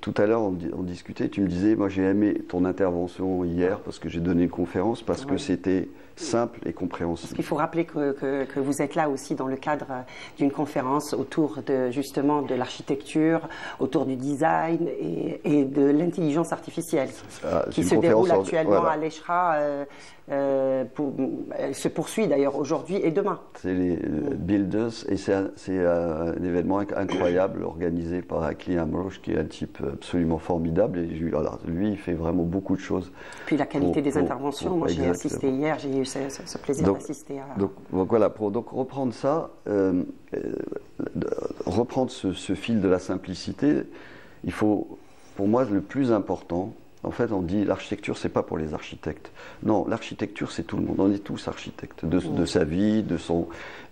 tout à l'heure, on discutait, tu me disais, moi j'ai aimé ton intervention hier parce que j'ai donné une conférence, parce que c'était simple et compréhensible. Parce qu'il faut rappeler que vous êtes là aussi dans le cadre d'une conférence autour justement de l'architecture, autour du design et de l'intelligence artificielle qui se déroule actuellement à l'ESHRA. Elle se poursuit d'ailleurs aujourd'hui et demain. C'est les Builders et c'est un événement incroyable organisé par Akli Amrouche qui est un type absolument formidable et lui il fait vraiment beaucoup de choses. Puis la qualité des interventions, moi j'ai assisté hier, j'ai eu ce plaisir d'assister à... Donc voilà, pour reprendre ça, reprendre ce fil de la simplicité, il faut, pour moi le plus important, en fait, on dit l'architecture, c'est pas pour les architectes. Non, l'architecture, c'est tout le monde. On est tous architectes de sa vie, de son.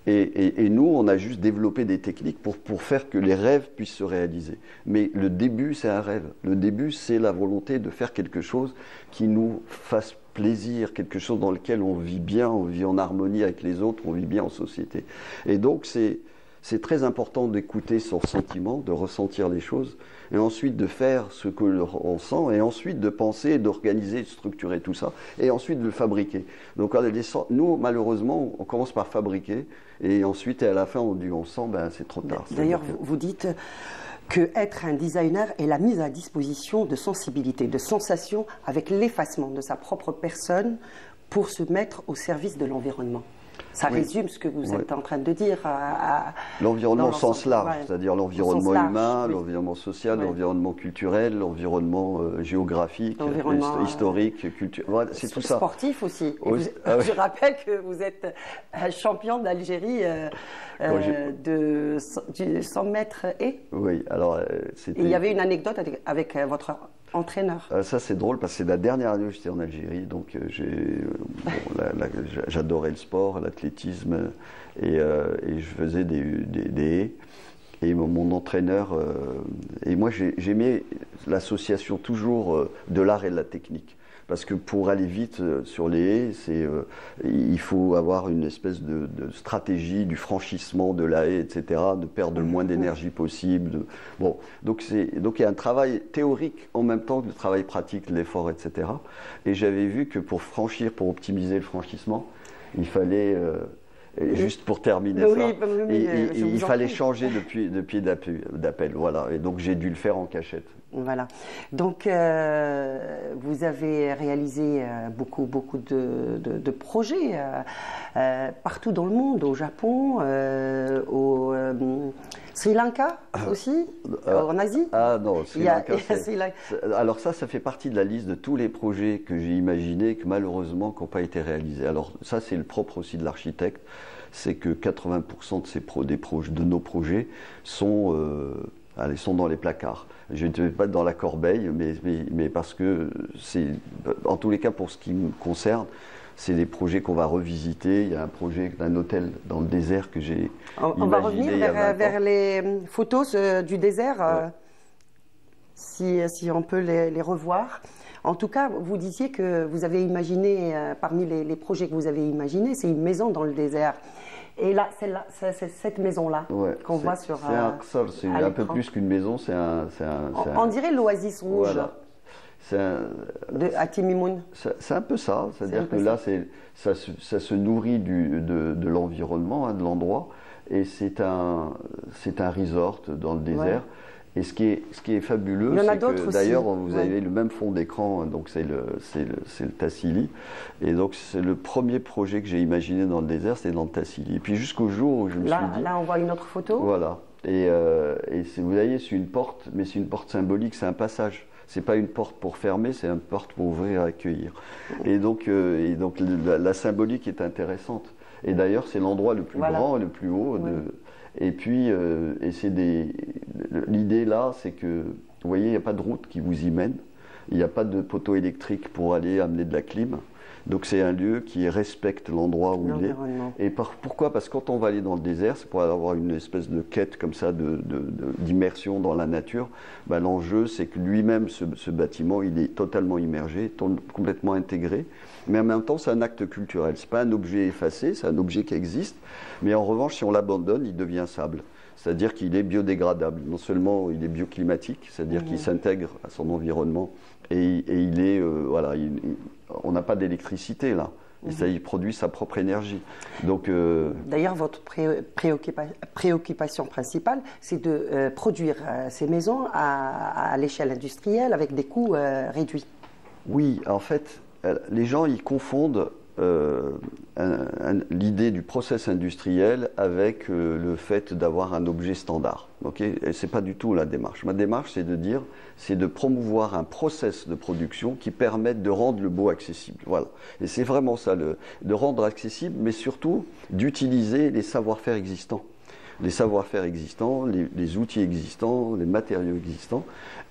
Et nous, on a juste développé des techniques pour faire que les rêves puissent se réaliser. Mais le début, c'est un rêve. Le début, c'est la volonté de faire quelque chose qui nous fasse plaisir, quelque chose dans lequel on vit bien, on vit en harmonie avec les autres, on vit bien en société. Et donc, c'est très important d'écouter son sentiment, de ressentir les choses, et ensuite de faire ce que l'on sent, et ensuite de penser, et d'organiser, de structurer tout ça, et ensuite de le fabriquer. Donc nous, malheureusement, on commence par fabriquer, et ensuite, et à la fin, on sent, ben c'est trop tard. D'ailleurs, vous dites que être un designer est la mise à disposition de sensibilité, de sensations, avec l'effacement de sa propre personne pour se mettre au service de l'environnement. Ça résume ce que vous êtes en train de dire. L'environnement au sens large, c'est-à-dire l'environnement humain, l'environnement social, l'environnement culturel, l'environnement géographique, historique, culturel. Voilà, c'est tout ça. Sportif aussi. Je rappelle que vous êtes champion d'Algérie de 100 mètres et. Oui, alors c'était. Il y avait une anecdote avec votre entraîneur. Ça c'est drôle parce que c'est la dernière année où j'étais en Algérie, donc j'adorais le sport, l'athlétisme et je faisais des haies. Et mon entraîneur, et moi j'aimais l'association toujours de l'art et de la technique. Parce que pour aller vite sur les haies, il faut avoir une espèce de stratégie du franchissement de la haie, etc., de perdre le moins d'énergie possible. Bon, donc il y a un travail théorique en même temps que le travail pratique, l'effort, etc. Et j'avais vu que pour optimiser le franchissement, il fallait... juste pour terminer il fallait changer de pied d'appel. Voilà. Et donc j'ai dû le faire en cachette. Voilà. Donc vous avez réalisé beaucoup de projets partout dans le monde, au Japon, au Sri Lanka aussi, en Asie. Ah non, Sri Lanka. Alors ça fait partie de la liste de tous les projets que j'ai imaginés que malheureusement n'ont pas été réalisés. Alors ça c'est le propre aussi de l'architecte, c'est que 80% de nos projets sont dans les placards. Je ne vais pas dans la corbeille, mais parce que c'est, en tous les cas pour ce qui me concerne, c'est des projets qu'on va revisiter. Il y a un projet d'un hôtel dans le désert que j'ai imaginé. On va revenir vers les photos du désert, si on peut les revoir. En tout cas, vous disiez que vous avez imaginé, parmi les projets que vous avez imaginés, c'est une maison dans le désert. Et là, c'est cette maison-là qu'on voit sur c'est un peu plus qu'une maison, on dirait l'oasis rouge. Voilà. À Timimoun. C'est un peu ça, c'est-à-dire que là, ça se nourrit de l'environnement, de l'endroit, et c'est un resort dans le désert. Et ce qui est fabuleux, c'est que d'ailleurs vous avez le même fond d'écran, donc c'est le Tassili, et donc c'est le premier projet que j'ai imaginé dans le désert, c'était dans le Tassili. Et puis jusqu'au jour où je me suis dit... Là on voit une autre photo. Voilà, et vous voyez, c'est une porte, mais c'est une porte symbolique, c'est un passage. C'est pas une porte pour fermer, c'est une porte pour ouvrir et accueillir. Et donc la symbolique est intéressante. Et d'ailleurs c'est l'endroit le plus grand et le plus haut Et puis, l'idée là, c'est que, vous voyez, il n'y a pas de route qui vous y mène. Il n'y a pas de poteau électrique pour aller amener de la clim. Donc c'est un lieu qui respecte l'endroit où il est. Et pourquoi? Parce que quand on va aller dans le désert, c'est pour avoir une espèce de quête comme ça d'immersion dans la nature. Ben, l'enjeu, c'est que lui-même, ce bâtiment, il est totalement immergé, complètement intégré. Mais en même temps, c'est un acte culturel. Ce n'est pas un objet effacé, c'est un objet qui existe. Mais en revanche, si on l'abandonne, il devient sable. C'est-à-dire qu'il est biodégradable. Non seulement il est bioclimatique, c'est-à-dire qu'il s'intègre à son environnement. Et il est, voilà, on n'a pas d'électricité là. Et ça, il produit sa propre énergie. Donc, d'ailleurs, votre préoccupation principale, c'est de produire ces maisons à l'échelle industrielle avec des coûts réduits. Oui, en fait, les gens, ils confondent l'idée du process industriel avec le fait d'avoir un objet standard. Okay, et ce n'est pas du tout la démarche. Ma démarche, c'est de promouvoir un process de production qui permette de rendre le beau accessible. Voilà. Et c'est vraiment ça, de rendre accessible, mais surtout d'utiliser les savoir-faire existants. Les savoir-faire existants, les outils existants, les matériaux existants.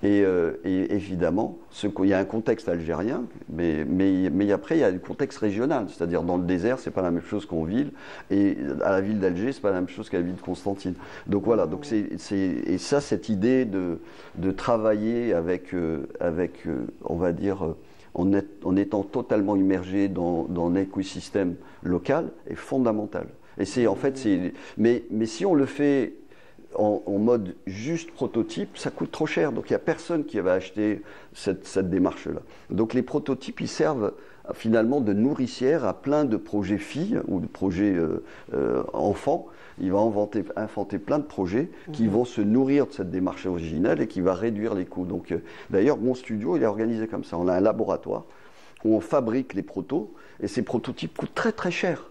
Et évidemment, il y a un contexte algérien, mais après, il y a le contexte régional. C'est-à-dire, dans le désert, ce n'est pas la même chose qu'en ville. Et à la ville d'Alger, ce n'est pas la même chose qu'à la ville de Constantine. Donc voilà, donc et ça, cette idée de travailler avec on va dire, en étant totalement immergé dans l'écosystème local est fondamentale. Et c'est en fait, mais si on le fait en mode juste prototype, ça coûte trop cher. Donc il n'y a personne qui va acheter cette démarche-là. Donc les prototypes, ils servent finalement de nourricière à plein de projets filles ou de projets enfants. Il va inventer plein de projets qui vont se nourrir de cette démarche originale et qui va réduire les coûts. Donc d'ailleurs, mon studio, il est organisé comme ça. On a un laboratoire où on fabrique les protos et ces prototypes coûtent très très cher.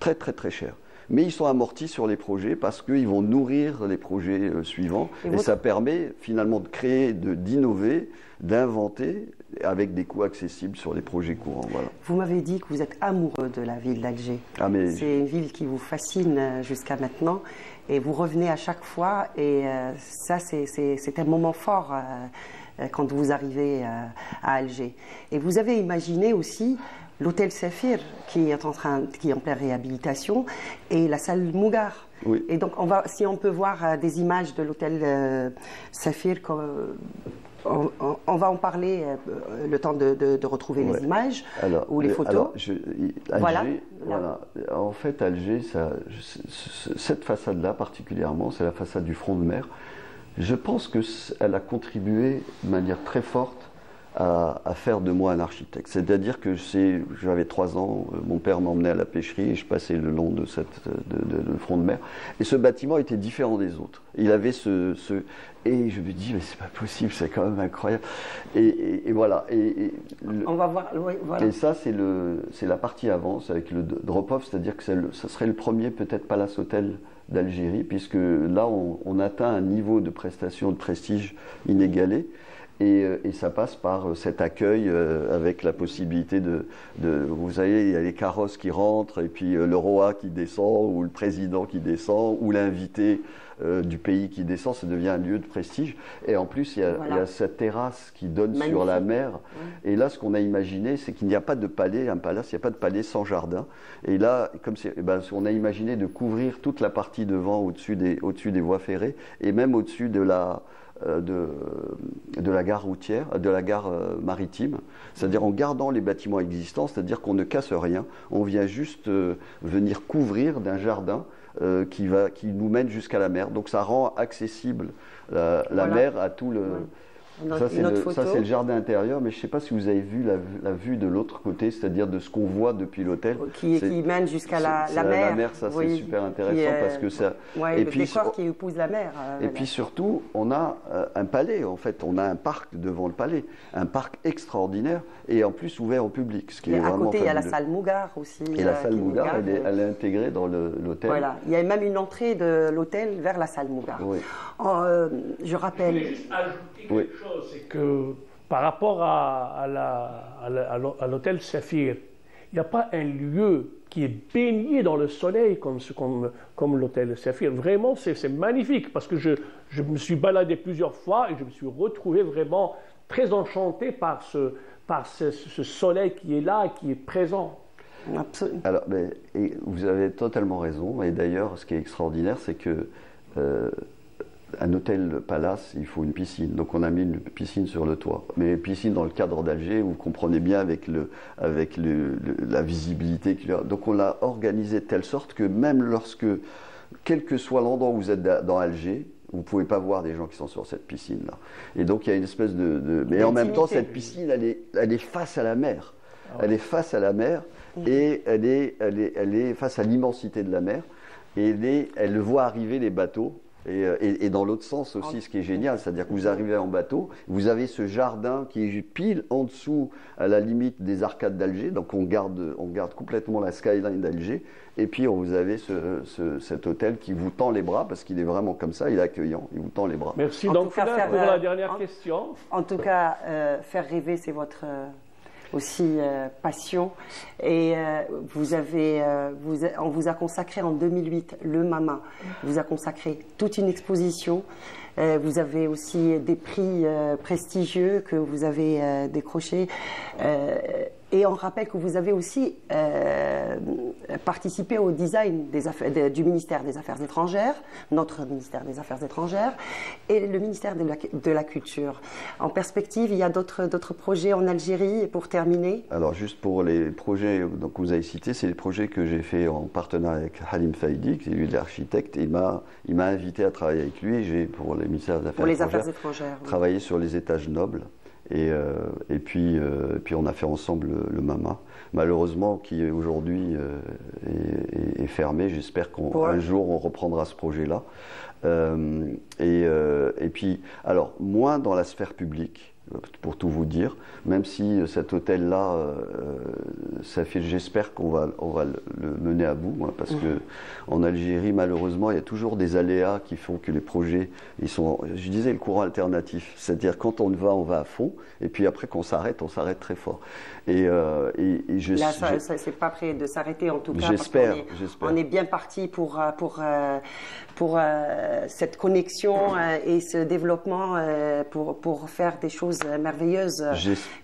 Très très très cher. Mais ils sont amortis sur les projets parce qu'ils vont nourrir les projets suivants. Et ça permet finalement de créer, d'innover, d'inventer avec des coûts accessibles sur les projets courants. Voilà. Vous m'avez dit que vous êtes amoureux de la ville d'Alger. C'est une ville qui vous fascine jusqu'à maintenant et vous revenez à chaque fois. Et ça, c'est un moment fort quand vous arrivez à Alger. Et vous avez imaginé aussi l'hôtel Saphir qui est en pleine réhabilitation et la salle Mougar. Oui. Et donc si on peut voir des images de l'hôtel Saphir, on va en parler le temps de retrouver les images ou les photos. Alger, voilà. En fait, Alger, cette façade-là particulièrement, c'est la façade du front de mer. Je pense qu'elle a contribué de manière très forte à faire de moi un architecte. C'est-à-dire que j'avais 3 ans, mon père m'emmenait à la pêcherie et je passais le long de le front de mer. Et ce bâtiment était différent des autres. Il avait et je me dis, mais c'est pas possible, c'est quand même incroyable. Et voilà. On va voir. Oui, voilà. Et ça, c'est la partie avant, avec le drop-off, c'est-à-dire que ça serait le premier, peut-être, Palace Hotel d'Algérie, puisque là, on atteint un niveau de prestation, de prestige inégalé. Et ça passe par cet accueil avec la possibilité vous savez, il y a les carrosses qui rentrent, et puis le roi qui descend, ou le président qui descend, ou l'invité du pays qui descend, ça devient un lieu de prestige. Et en plus, il y a cette terrasse qui donne sur la mer. Oui. Et là, ce qu'on a imaginé, c'est qu'il n'y a pas de palais, un palace, il n'y a pas de palais sans jardin. Et là, on a imaginé de couvrir toute la partie devant, au-dessus des voies ferrées, et même au-dessus de la gare routière, de la gare maritime, c'est-à-dire en gardant les bâtiments existants, c'est-à-dire qu'on ne casse rien, on vient juste venir couvrir d'un jardin qui nous mène jusqu'à la mer. Donc ça rend accessible la mer à tout le... Ça, c'est le jardin intérieur, mais je ne sais pas si vous avez vu la vue de l'autre côté, c'est-à-dire de ce qu'on voit depuis l'hôtel. Qui mène jusqu'à la mer. La mer, ça c'est super intéressant parce que ça... et puis, le décor qui épouse la mer. Et puis surtout, on a un palais, en fait, on a un parc devant le palais, un parc extraordinaire et en plus ouvert au public. Ce qui est à vraiment côté, fabuleux. il y a la salle Mougar aussi. Et la salle Mougar, elle est intégrée dans l'hôtel. Voilà, il y a même une entrée de l'hôtel vers la salle Mougar. Oui. Je rappelle... Je voulais juste ajouter quelque chose, c'est que par rapport à l'hôtel Saphir, Il n'y a pas un lieu qui est baigné dans le soleil comme l'hôtel Saphir. Vraiment, c'est magnifique parce que je me suis baladé plusieurs fois et je me suis retrouvé vraiment très enchanté par ce soleil qui est là, qui est présent. Absolument. Alors, vous avez totalement raison. Et d'ailleurs, ce qui est extraordinaire, c'est que un hôtel palace, il faut une piscine. Donc on a mis une piscine sur le toit. Mais une piscine dans le cadre d'Alger, vous comprenez bien avec la visibilité qu'il y a. Donc on l'a organisé de telle sorte que même lorsque, quel que soit l'endroit où vous êtes dans Alger, vous ne pouvez pas voir des gens qui sont sur cette piscine-là. Et donc il y a une espèce mais en même temps, cette piscine, elle est face à la mer. Elle est face à la mer et elle est face à l'immensité de la mer. Et elle voit arriver les bateaux. Et dans l'autre sens aussi, ce qui est génial, c'est-à-dire que vous arrivez en bateau, vous avez ce jardin qui est pile en dessous, à la limite des arcades d'Alger, donc on garde complètement la skyline d'Alger, et puis vous avez cet hôtel qui vous tend les bras, parce qu'il est vraiment comme ça, il est accueillant, il vous tend les bras. Merci. Donc pour la dernière question. En tout cas, faire rêver, c'est votre aussi passion, et on vous a consacré en 2008 le MAMA, vous a consacré toute une exposition, vous avez aussi des prix prestigieux que vous avez décrochés, et on rappelle que vous avez aussi participé au design du ministère des Affaires étrangères, notre ministère des Affaires étrangères, et le ministère de la Culture. En perspective, il y a d'autres projets en Algérie, pour terminer? Alors juste pour les projets donc, que vous avez cités, c'est les projets que j'ai fait en partenariat avec Halim Faïdi, qui est lui l'architecte. Il m'a invité à travailler avec lui, et j'ai pour les ministères des Affaires étrangères travaillé sur les étages nobles. Et puis on a fait ensemble le MAMA, malheureusement qui aujourd'hui est fermé. J'espère qu'un jour on reprendra ce projet-là. Et puis, alors, moins dans la sphère publique, pour tout vous dire, même si cet hôtel-là, j'espère qu'on va le mener à bout, hein, parce que en Algérie, malheureusement, il y a toujours des aléas qui font que les projets, je disais, le courant alternatif, c'est-à-dire quand on va à fond, et puis après qu'on s'arrête, on s'arrête très fort. Là, c'est pas prêt de s'arrêter en tout cas. J'espère. On est bien parti pour cette connexion et ce développement pour faire des choses merveilleuses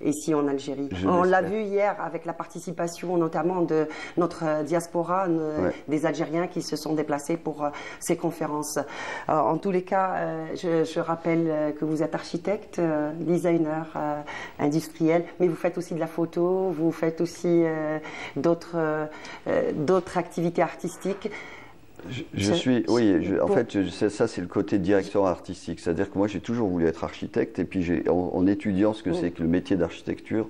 ici en Algérie. On l'a vu hier avec la participation notamment de notre diaspora, des Algériens qui se sont déplacés pour ces conférences. En tous les cas, je rappelle que vous êtes architecte, designer, industriel, mais vous faites aussi de la photo, vous faites aussi d'autres activités artistiques. En fait, ça c'est le côté directeur artistique, c'est-à-dire que moi j'ai toujours voulu être architecte, et puis en étudiant ce que c'est que le métier d'architecture,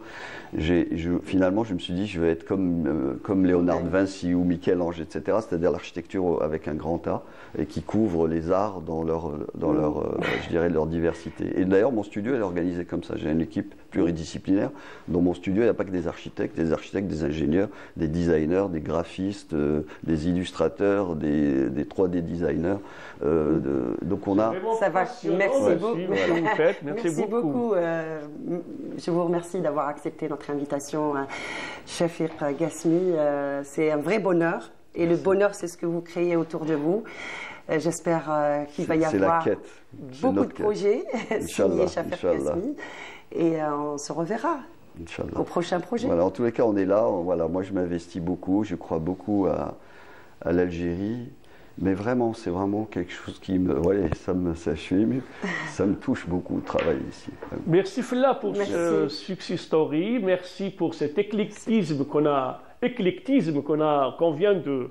finalement je me suis dit je vais être comme Léonard de Vinci ou Michel-Ange, etc., c'est-à-dire l'architecture avec un grand A, et qui couvre les arts dans je dirais, leur diversité. Et d'ailleurs mon studio est organisé comme ça, j'ai une équipe pluridisciplinaire. Dans mon studio il n'y a pas que des architectes, des ingénieurs, des designers, des graphistes, des illustrateurs, des 3D designers. Donc on a... Ça va, merci beaucoup. Merci beaucoup. Je vous remercie d'avoir accepté notre invitation, Chafir Ghasmi. C'est un vrai bonheur. Et le bonheur, c'est ce que vous créez autour de vous. J'espère qu'il va y avoir beaucoup de projets signés Chafir Ghasmi. Et on se reverra au prochain projet. Voilà, en tous les cas, on est là. Voilà, moi, je m'investis beaucoup. Je crois beaucoup à l'Algérie. Mais vraiment, c'est vraiment quelque chose qui me... Ouais, ça me touche beaucoup de travailler ici. Merci Fla pour ce success story. Merci pour cet éclectisme qu'on vient de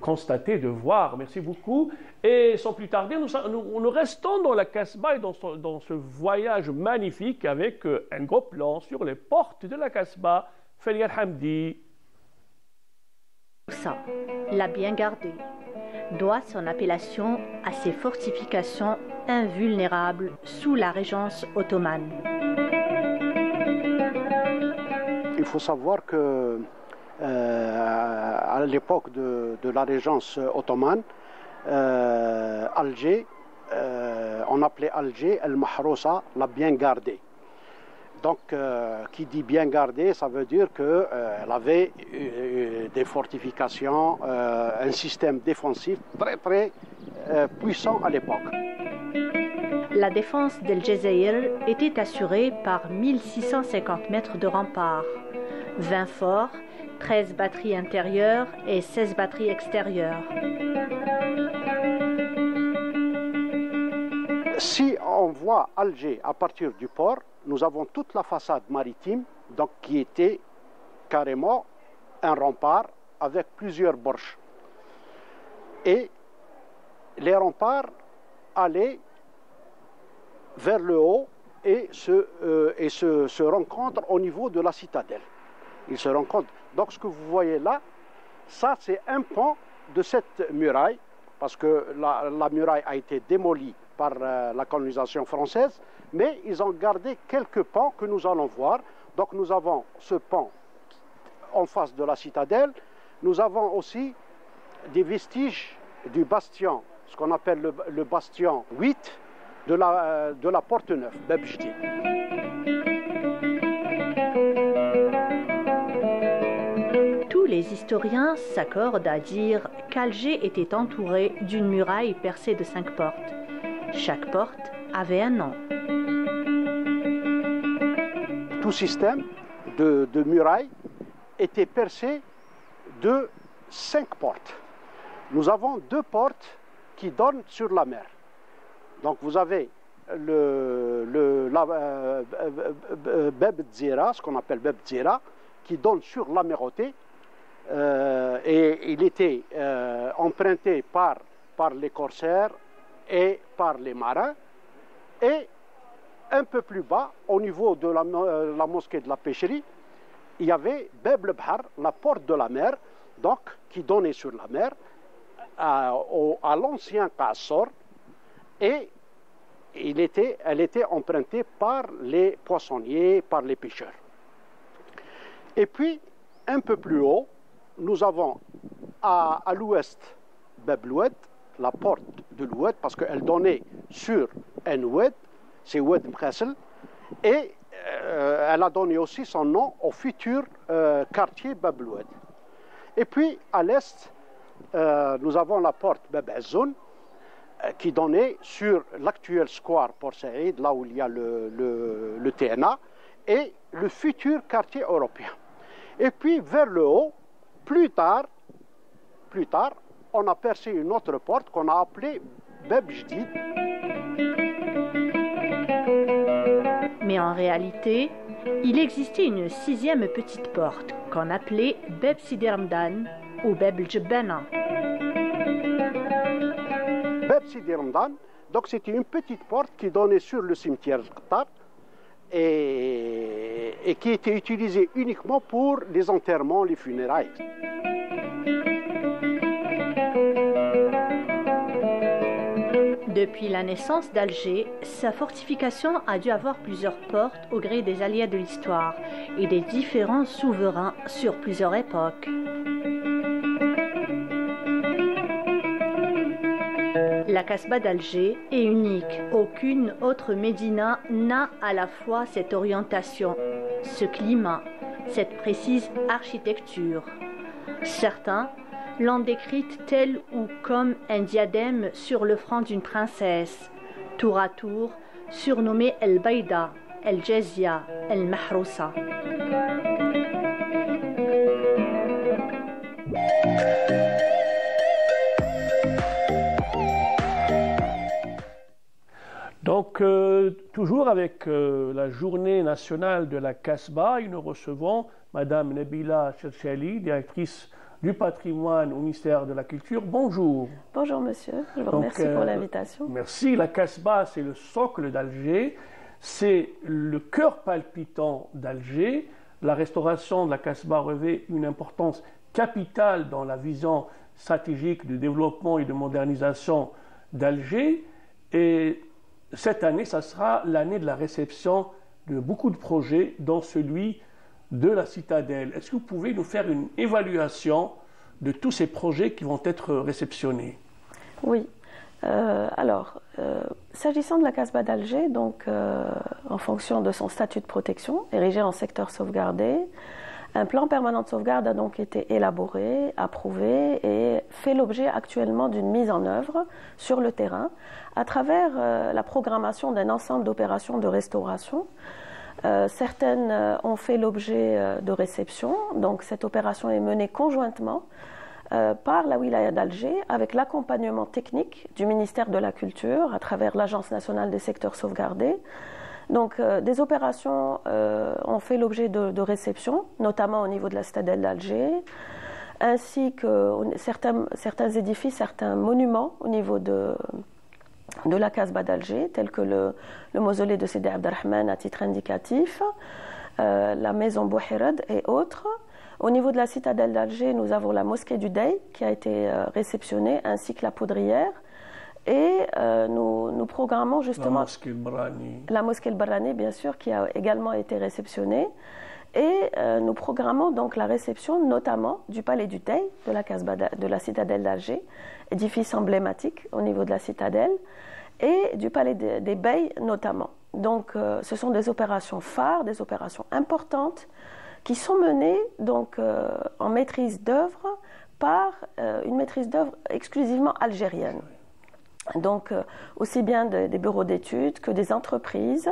constater, de voir. Merci beaucoup. Et sans plus tarder, nous restons dans la Casbah et dans ce voyage magnifique avec un gros plan sur les portes de la Casbah. Felia Hamdi. Ça, l'a bien gardé, doit son appellation à ses fortifications invulnérables sous la régence ottomane. Il faut savoir que à l'époque de la régence ottomane, Alger, on appelait Alger El Mahrousa, la bien gardée. Donc, qui dit bien gardée, ça veut dire qu'elle avait des fortifications, un système défensif très puissant à l'époque. La défense d'El Jezaïr était assurée par 1650 mètres de remparts, 20 forts, 13 batteries intérieures et 16 batteries extérieures. Si on voit Alger à partir du port, nous avons toute la façade maritime, donc qui était carrément un rempart avec plusieurs borches. Et les remparts allaient vers le haut et se rencontrent au niveau de la citadelle. Ils se rencontrent. Donc ce que vous voyez là, ça c'est un pan de cette muraille, parce que la muraille a été démolie par la colonisation française, mais ils ont gardé quelques pans que nous allons voir. Donc nous avons ce pan en face de la citadelle, nous avons aussi des vestiges du bastion, ce qu'on appelle le bastion 8 de la Porte Neuve, Bab Jdid. Tous les historiens s'accordent à dire qu'Alger était entouré d'une muraille percée de 5 portes. Chaque porte avait un nom. Tout système de muraille était percé de 5 portes. Nous avons 2 portes qui donnent sur la mer. Donc vous avez Bab Tzira, ce qu'on appelle Bab Tzira, qui donne sur la Méroté, et il était emprunté par les corsaires et par les marins. Et un peu plus bas, au niveau de la mosquée de la pêcherie, il y avait Bab el-Bahar, la porte de la mer, donc qui donnait sur la mer, à l'ancien Kassor, et elle était empruntée par les poissonniers, par les pêcheurs. Et puis, un peu plus haut, nous avons à l'ouest Bab el-Oued, la porte de l'Oued, parce qu'elle donnait sur un Oued, c'est Oued Mkhassel, et elle a donné aussi son nom au futur quartier Bab el-Oued. Et puis, à l'est, nous avons la porte Bab Azzoun, qui donnait sur l'actuel square Port Saïd, là où il y a le TNA, et le futur quartier européen. Et puis, vers le haut, plus tard, on a percé une autre porte qu'on a appelée Bab Jdid. Mais en réalité, il existait une 6e petite porte qu'on appelait Bab Sidi Ramdan ou Bab el-Jebbana. Bab Sidi Ramdan, donc c'était une petite porte qui donnait sur le cimetière Qatar et qui était utilisée uniquement pour les enterrements, les funérailles. Depuis la naissance d'Alger, sa fortification a dû avoir plusieurs portes au gré des aléas de l'histoire et des différents souverains sur plusieurs époques. La Casbah d'Alger est unique. Aucune autre médina n'a à la fois cette orientation, ce climat, cette précise architecture. Certains l'ont décrite telle ou comme un diadème sur le front d'une princesse, tour à tour surnommée El Baïda, El Jazia, El Mahrousa. Donc, toujours avec la journée nationale de la Casbah, nous recevons Madame Nabila Cherchali, directrice du patrimoine au ministère de la Culture. Bonjour. Bonjour monsieur, je vous remercie pour l'invitation. Merci. La Casbah, c'est le socle d'Alger, c'est le cœur palpitant d'Alger. La restauration de la Casbah revêt une importance capitale dans la vision stratégique de développement et de modernisation d'Alger. Et cette année, ça sera l'année de la réception de beaucoup de projets, dont celui de la citadelle. Est-ce que vous pouvez nous faire une évaluation de tous ces projets qui vont être réceptionnés? Oui. S'agissant de la Casbah d'Alger, donc en fonction de son statut de protection, érigé en secteur sauvegardé, un plan permanent de sauvegarde a donc été élaboré, approuvé et fait l'objet actuellement d'une mise en œuvre sur le terrain à travers la programmation d'un ensemble d'opérations de restauration. Certaines ont fait l'objet de réception, donc cette opération est menée conjointement par la wilaya d'Alger avec l'accompagnement technique du ministère de la Culture à travers l'Agence nationale des secteurs sauvegardés. Donc des opérations ont fait l'objet de réception, notamment au niveau de la citadelle d'Alger, ainsi que certains édifices, certains monuments au niveau de la Casbah d'Alger, tels que le mausolée de Sidi Abdelrahman à titre indicatif, la maison Bouhirad et autres. Au niveau de la citadelle d'Alger, nous avons la mosquée du Dey qui a été réceptionnée, ainsi que la poudrière. Et nous programmons justement la mosquée El Barrani, bien sûr, qui a également été réceptionnée. Et nous programmons donc la réception notamment du palais du Dey de la Casbah de la citadelle d'Alger, édifice emblématique au niveau de la citadelle, et du palais des Beys notamment. Donc ce sont des opérations phares, des opérations importantes qui sont menées donc en maîtrise d'œuvre par une maîtrise d'œuvre exclusivement algérienne. Donc aussi bien des bureaux d'études que des entreprises,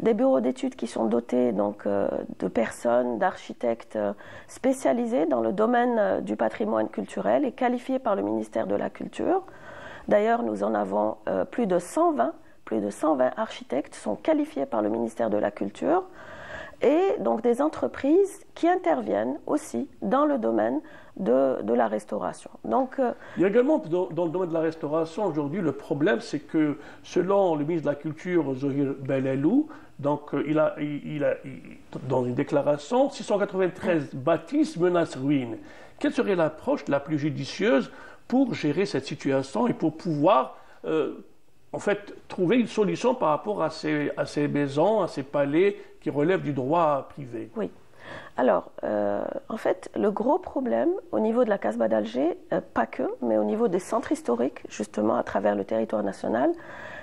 des bureaux d'études qui sont dotés donc de personnes, d'architectes spécialisés dans le domaine du patrimoine culturel et qualifiés par le ministère de la Culture. D'ailleurs, nous en avons plus de 120 architectes sont qualifiés par le ministère de la Culture. Et donc des entreprises qui interviennent aussi dans le domaine de la restauration. Donc, il y a également dans le domaine de la restauration aujourd'hui, le problème c'est que selon le ministre de la Culture, Zohir Belalou, donc il a dans une déclaration, 693 bâtisses menacent ruine. Quelle serait l'approche la plus judicieuse pour gérer cette situation et pour pouvoir en fait, trouver une solution par rapport à ces maisons, à ces palais qui relèvent du droit privé? Oui. Alors, en fait, le gros problème au niveau de la Casbah d'Alger, pas que, mais au niveau des centres historiques, justement à travers le territoire national,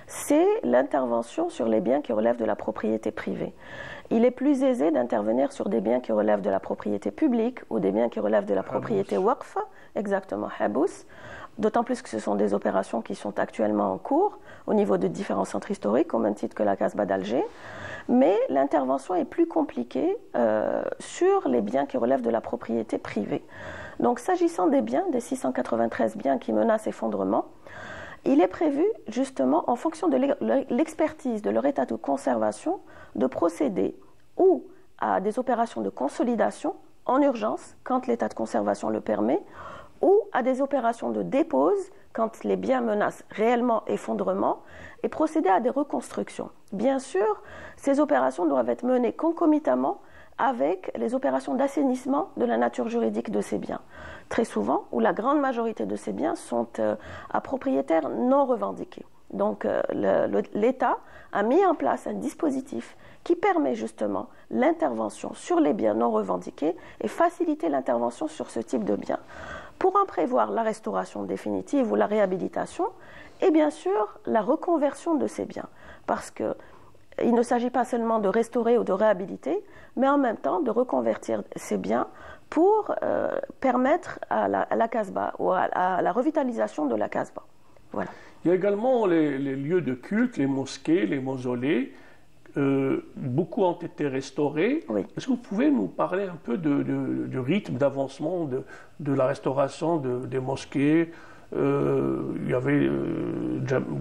c'est l'intervention sur les biens qui relèvent de la propriété privée. Il est plus aisé d'intervenir sur des biens qui relèvent de la propriété publique ou des biens qui relèvent de la propriété waqf, exactement, habous. D'autant plus que ce sont des opérations qui sont actuellement en cours au niveau de différents centres historiques, au même titre que la Casbah d'Alger. Mais l'intervention est plus compliquée sur les biens qui relèvent de la propriété privée. Donc, s'agissant des biens, des 693 biens qui menacent effondrement, il est prévu, justement, en fonction de l'expertise de leur état de conservation, de procéder ou à des opérations de consolidation en urgence, quand l'état de conservation le permet, ou à des opérations de dépose quand les biens menacent réellement effondrement et procéder à des reconstructions. Bien sûr, ces opérations doivent être menées concomitamment avec les opérations d'assainissement de la nature juridique de ces biens. Très souvent, ou la grande majorité de ces biens sont à propriétaires non revendiqués. Donc l'État a mis en place un dispositif qui permet justement l'intervention sur les biens non revendiqués et faciliter l'intervention sur ce type de biens, pour en prévoir la restauration définitive ou la réhabilitation et bien sûr la reconversion de ces biens. Parce qu'il ne s'agit pas seulement de restaurer ou de réhabiliter, mais en même temps de reconvertir ces biens pour permettre à la Casbah ou à la revitalisation de la Casbah. Voilà. Il y a également les lieux de culte, les mosquées, les mausolées. Beaucoup ont été restaurés. Oui. Est-ce que vous pouvez nous parler un peu du rythme d'avancement de la restauration des mosquées? Il y avait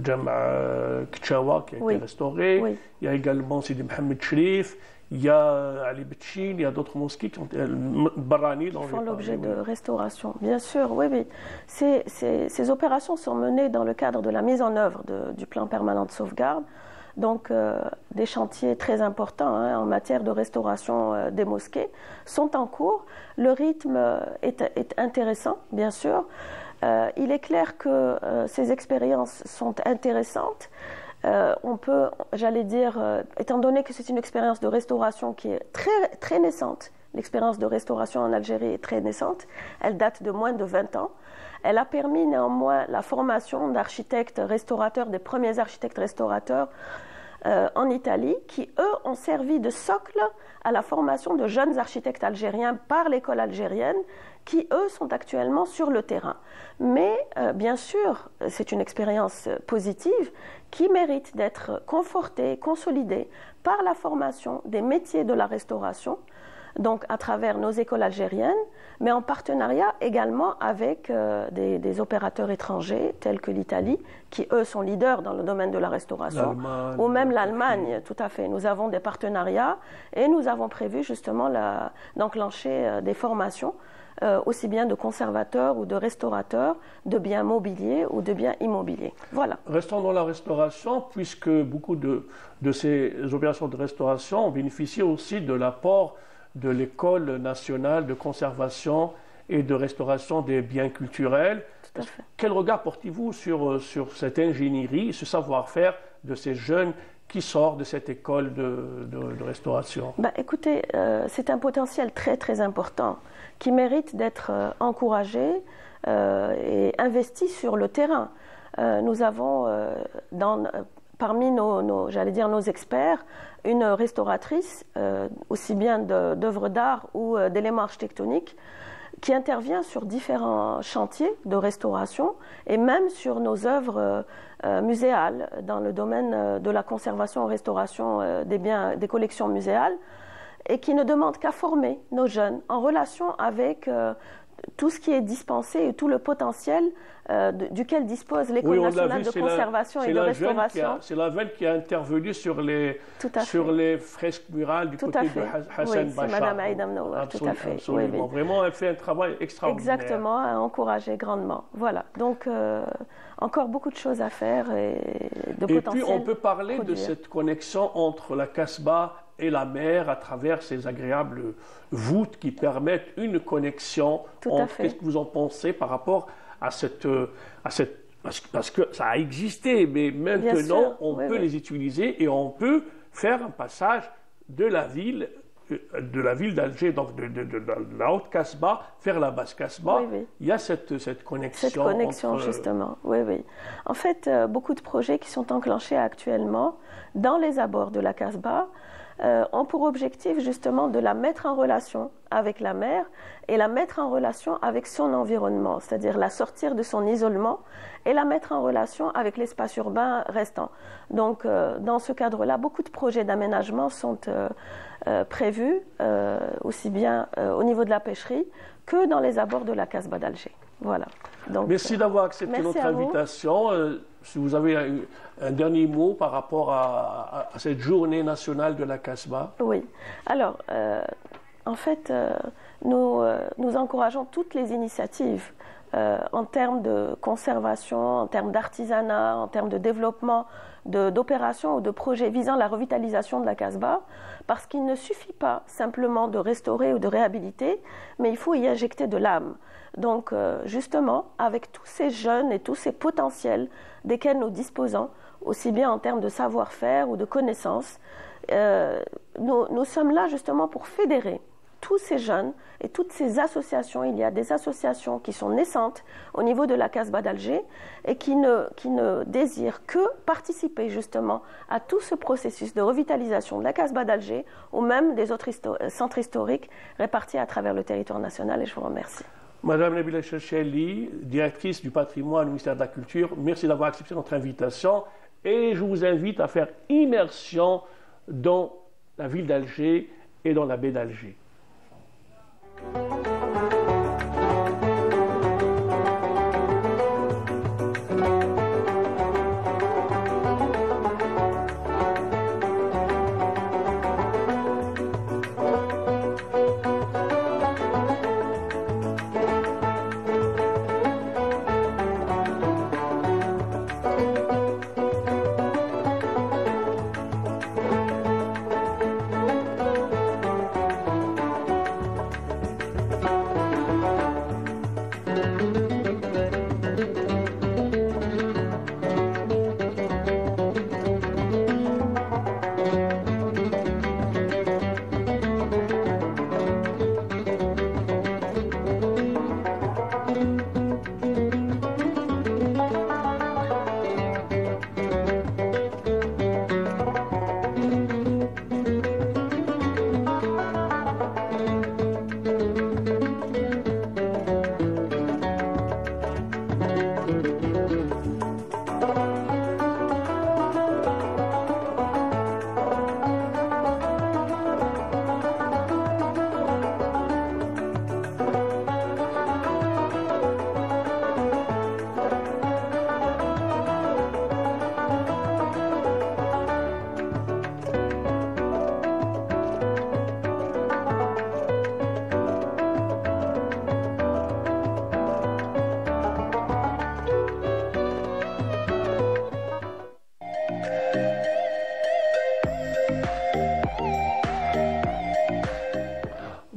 Jama' Kchawa qui a été restauré. Oui. Il y a également Sidi Mohamed Shrif. Il y a Ali Betchin, il y a d'autres mosquées qui ont Barani dans font l'objet de restauration. Bien sûr, oui. Ces opérations sont menées dans le cadre de la mise en œuvre du plan permanent de sauvegarde. Donc, des chantiers très importants en matière de restauration des mosquées sont en cours. Le rythme est intéressant, bien sûr. Il est clair que ces expériences sont intéressantes. On peut, j'allais dire, étant donné que c'est une expérience de restauration qui est très, très naissante, l'expérience de restauration en Algérie est très naissante, elle date de moins de 20 ans, Elle a permis néanmoins la formation d'architectes restaurateurs, des premiers architectes restaurateurs en Italie, qui eux ont servi de socle à la formation de jeunes architectes algériens par l'école algérienne, qui eux sont actuellement sur le terrain. Mais bien sûr, c'est une expérience positive qui mérite d'être confortée, consolidée par la formation des métiers de la restauration, donc à travers nos écoles algériennes, mais en partenariat également avec des opérateurs étrangers tels que l'Italie, qui eux sont leaders dans le domaine de la restauration, ou même l'Allemagne, tout à fait. Nous avons des partenariats et nous avons prévu justement d'enclencher des formations, aussi bien de conservateurs ou de restaurateurs, de biens mobiliers ou de biens immobiliers. Voilà. Restons dans la restauration, puisque beaucoup de ces opérations de restauration bénéficient aussi de l'apport de l'École nationale de conservation et de restauration des biens culturels. Quel regard portez-vous sur cette ingénierie, ce savoir-faire de ces jeunes qui sortent de cette école de restauration? Écoutez, c'est un potentiel très très important qui mérite d'être encouragé et investi sur le terrain. Nous avons parmi nos experts, une restauratrice, aussi bien d'œuvres d'art ou d'éléments architectoniques, qui intervient sur différents chantiers de restauration et même sur nos œuvres muséales dans le domaine de la conservation et restauration des collections muséales, et qui ne demande qu'à former nos jeunes en relation avec tout ce qui est dispensé et tout le potentiel duquel dispose l'École nationale de conservation et de restauration. C'est la veine qui a intervenu sur les fresques murales du côté de Hassan Bachar. C'est Madame Aïda Mnower, tout à fait. Absolument. Vraiment, elle fait un travail extraordinaire. Exactement, à encourager grandement. Voilà. Donc, encore beaucoup de choses à faire et de potentiel. Et puis, on peut parler de cette connexion entre la Kasbah et la mer à travers ces agréables voûtes qui permettent une connexion. Qu'est-ce que vous en pensez par rapport à cette parce que ça a existé, mais maintenant on peut les utiliser et on peut faire un passage de la ville d'Alger, donc de la haute Kasbah vers la basse Kasbah. Il y a cette connexion. Cette connexion, justement, oui. En fait, beaucoup de projets qui sont enclenchés actuellement dans les abords de la Kasbah ont pour objectif justement de la mettre en relation avec la mer et la mettre en relation avec son environnement, c'est-à-dire la sortir de son isolement et la mettre en relation avec l'espace urbain restant. Donc dans ce cadre-là, beaucoup de projets d'aménagement sont prévus, aussi bien au niveau de la pêcherie que dans les abords de la Kasbah d'Alger. Voilà. Donc, merci d'avoir accepté notre invitation. Si vous avez un dernier mot par rapport à cette journée nationale de la Kasbah. Oui. Alors, en fait, nous encourageons toutes les initiatives en termes de conservation, en termes d'artisanat, en termes de développement d'opérations ou de projets visant la revitalisation de la Kasbah, parce qu'il ne suffit pas simplement de restaurer ou de réhabiliter, mais il faut y injecter de l'âme. Donc justement, avec tous ces jeunes et tous ces potentiels desquels nous disposons, aussi bien en termes de savoir-faire ou de connaissances, nous sommes là justement pour fédérer tous ces jeunes et toutes ces associations. Il y a des associations qui sont naissantes au niveau de la Kasbah d'Alger et qui ne désirent que participer justement à tout ce processus de revitalisation de la Kasbah d'Alger ou même des autres centres historiques répartis à travers le territoire national, et je vous remercie. Madame Nabila Chercheli, directrice du patrimoine au ministère de la Culture, merci d'avoir accepté notre invitation et je vous invite à faire immersion dans la ville d'Alger et dans la baie d'Alger.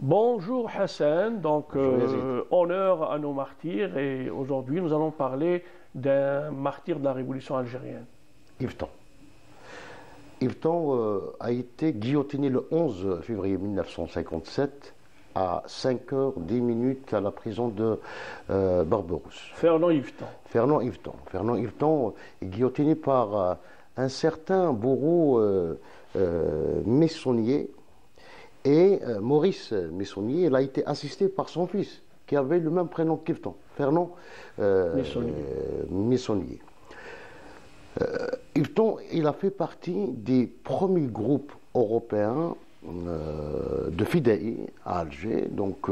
Bonjour Hassan, donc honneur à nos martyrs et aujourd'hui nous allons parler d'un martyr de la révolution algérienne. Yveton. Yveton a été guillotiné le 11 février 1957 à 5h10 à la prison de Barberousse. Fernand Yveton. Fernand Yveton. Fernand Yveton est guillotiné par un certain bourreau Messonnier. Et Maurice Messonnier, il a été assisté par son fils, qui avait le même prénom qu'Yveton, Fernand Messonnier. Yveton, il a fait partie des premiers groupes européens de fidèles à Alger. Donc,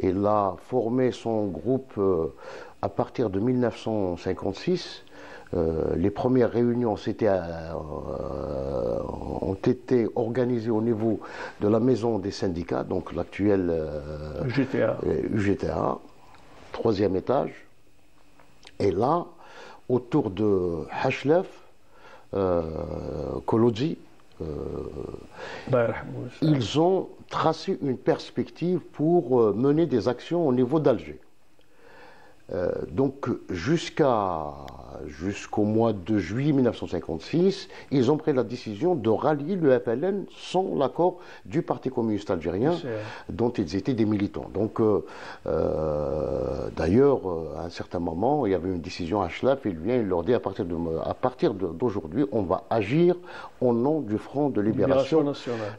il a formé son groupe à partir de 1956. Les premières réunions ont été organisées au niveau de la maison des syndicats, donc l'actuel UGTA, 3e étage. Et là, autour de Hachlef, Kolodzi, ils ont tracé une perspective pour mener des actions au niveau d'Alger. Donc jusqu'au mois de juillet 1956, ils ont pris la décision de rallier le FLN sans l'accord du Parti communiste algérien, dont ils étaient des militants. Donc d'ailleurs, à un certain moment, il y avait une décision à Schlaf, il leur dit à partir d'aujourd'hui, on va agir au nom du Front de Libération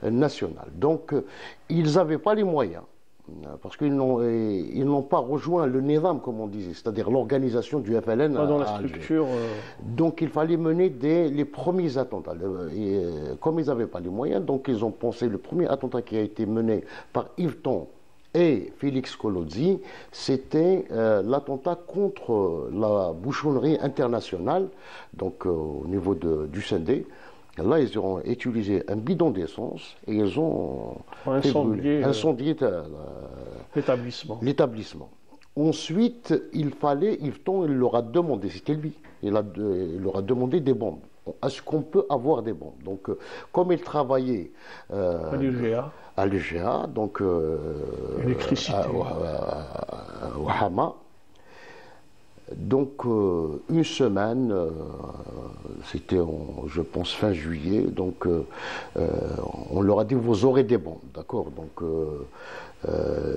nationale. Donc ils n'avaient pas les moyens. Parce qu'ils n'ont pas rejoint le Nizam, comme on disait, c'est-à-dire l'organisation du FLN dans la structure. Donc il fallait mener les premiers attentats. Et, comme ils n'avaient pas les moyens, donc ils ont pensé le premier attentat qui a été mené par Yveton et Félix Kolodzi, c'était l'attentat contre la bouchonnerie internationale, donc au niveau du Sendé. Là, ils ont utilisé un bidon d'essence et ils ont incendié l'établissement. Ensuite, Yveton, il leur a demandé, c'était lui, il leur a demandé des bombes. Est-ce qu'on peut avoir des bombes? Donc, comme il travaillait à l'UGA, donc au Hama, donc une semaine, c'était je pense fin juillet, donc on leur a dit vous aurez des bombes, d'accord, donc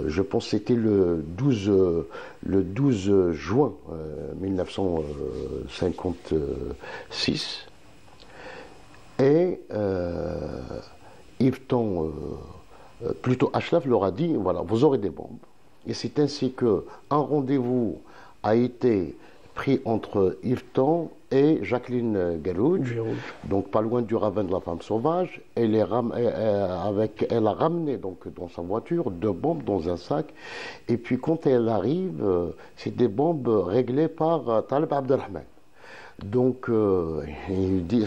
je pense que c'était le 12 juin 1956 et Yveton, plutôt Hachlaf leur a dit voilà vous aurez des bombes et c'est ainsi qu'un rendez-vous a été pris entre Yveton et Jacqueline Garouj, donc pas loin du ravin de la femme sauvage. Elle a ramené donc dans sa voiture 2 bombes dans un sac. Et puis quand elle arrive, c'est des bombes réglées par Taleb Abdelrahman. Donc il dit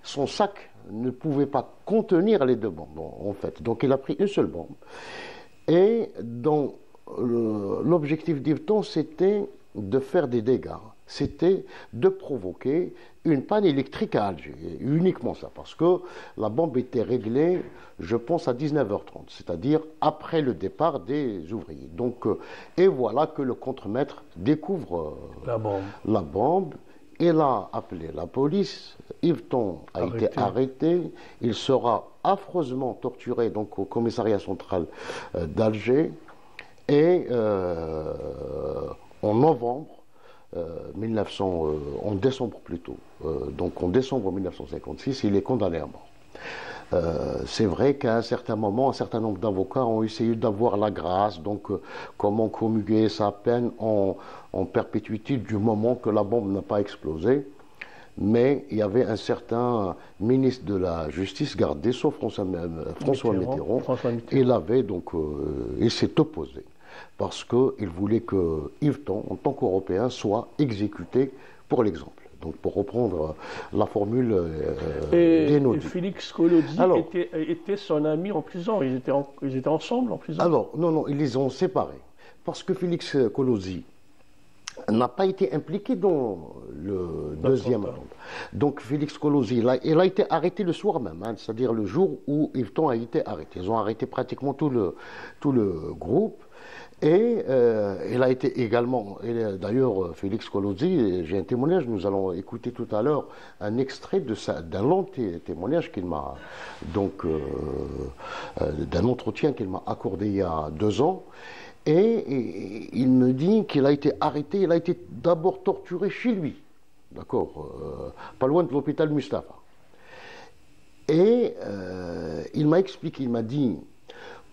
son sac ne pouvait pas contenir les 2 bombes en fait. Donc il a pris une seule bombe. Et dans l'objectif d'Yveton, c'était de faire des dégâts, c'était de provoquer une panne électrique à Alger, uniquement ça, parce que la bombe était réglée, je pense, à 19h30, c'est-à-dire après le départ des ouvriers. Donc, et voilà que le contremaître découvre la bombe. Il a appelé la police, Yveton a été arrêté, il sera affreusement torturé donc, au commissariat central d'Alger. Et en novembre, en décembre plutôt, donc en décembre 1956, il est condamné à mort. C'est vrai qu'à un certain moment, un certain nombre d'avocats ont essayé d'avoir la grâce, donc comment commuer sa peine en perpétuité du moment que la bombe n'a pas explosé. Mais il y avait un certain ministre de la Justice, garde des Sceaux, François Mitterrand, il s'est opposé parce qu'il voulait que Yveton, en tant qu'Européen, soit exécuté pour l'exemple. Donc pour reprendre la formule et Félix Kolodzi était son ami en prison, ils étaient ensemble en prison? Alors, non, ils les ont séparés. Parce que Félix Kolodzi n'a pas été impliqué dans le deuxième attentat. Donc Félix Kolosi, il a été arrêté le soir même, hein, c'est-à-dire le jour où Yveton a été arrêté. Ils ont arrêté pratiquement tout le groupe. Et il a été également, d'ailleurs Félix Kolosi, j'ai un témoignage, nous allons écouter tout à l'heure un extrait d'un long témoignage qu'il m'a, donc d'un entretien qu'il m'a accordé il y a 2 ans. Et il me dit qu'il a été arrêté, il a été d'abord torturé chez lui, d'accord, pas loin de l'hôpital Mustapha. Et il m'a expliqué, il m'a dit,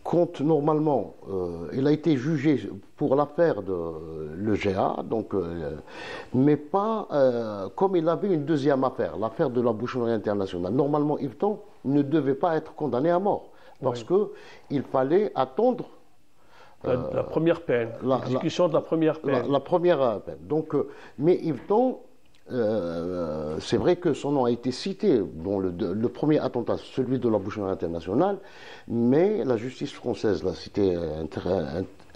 quand normalement il a été jugé pour l'affaire de l'EGA, donc, mais pas comme il avait une deuxième affaire, l'affaire de la boucherie internationale. Normalement, Yveton ne devait pas être condamné à mort, parce qu'il fallait attendre la première peine, l'exécution de la première peine. La première peine. Donc, mais Yveton, c'est vrai que son nom a été cité dans le premier attentat, celui de la boucherie internationale, mais la justice française, là, c'était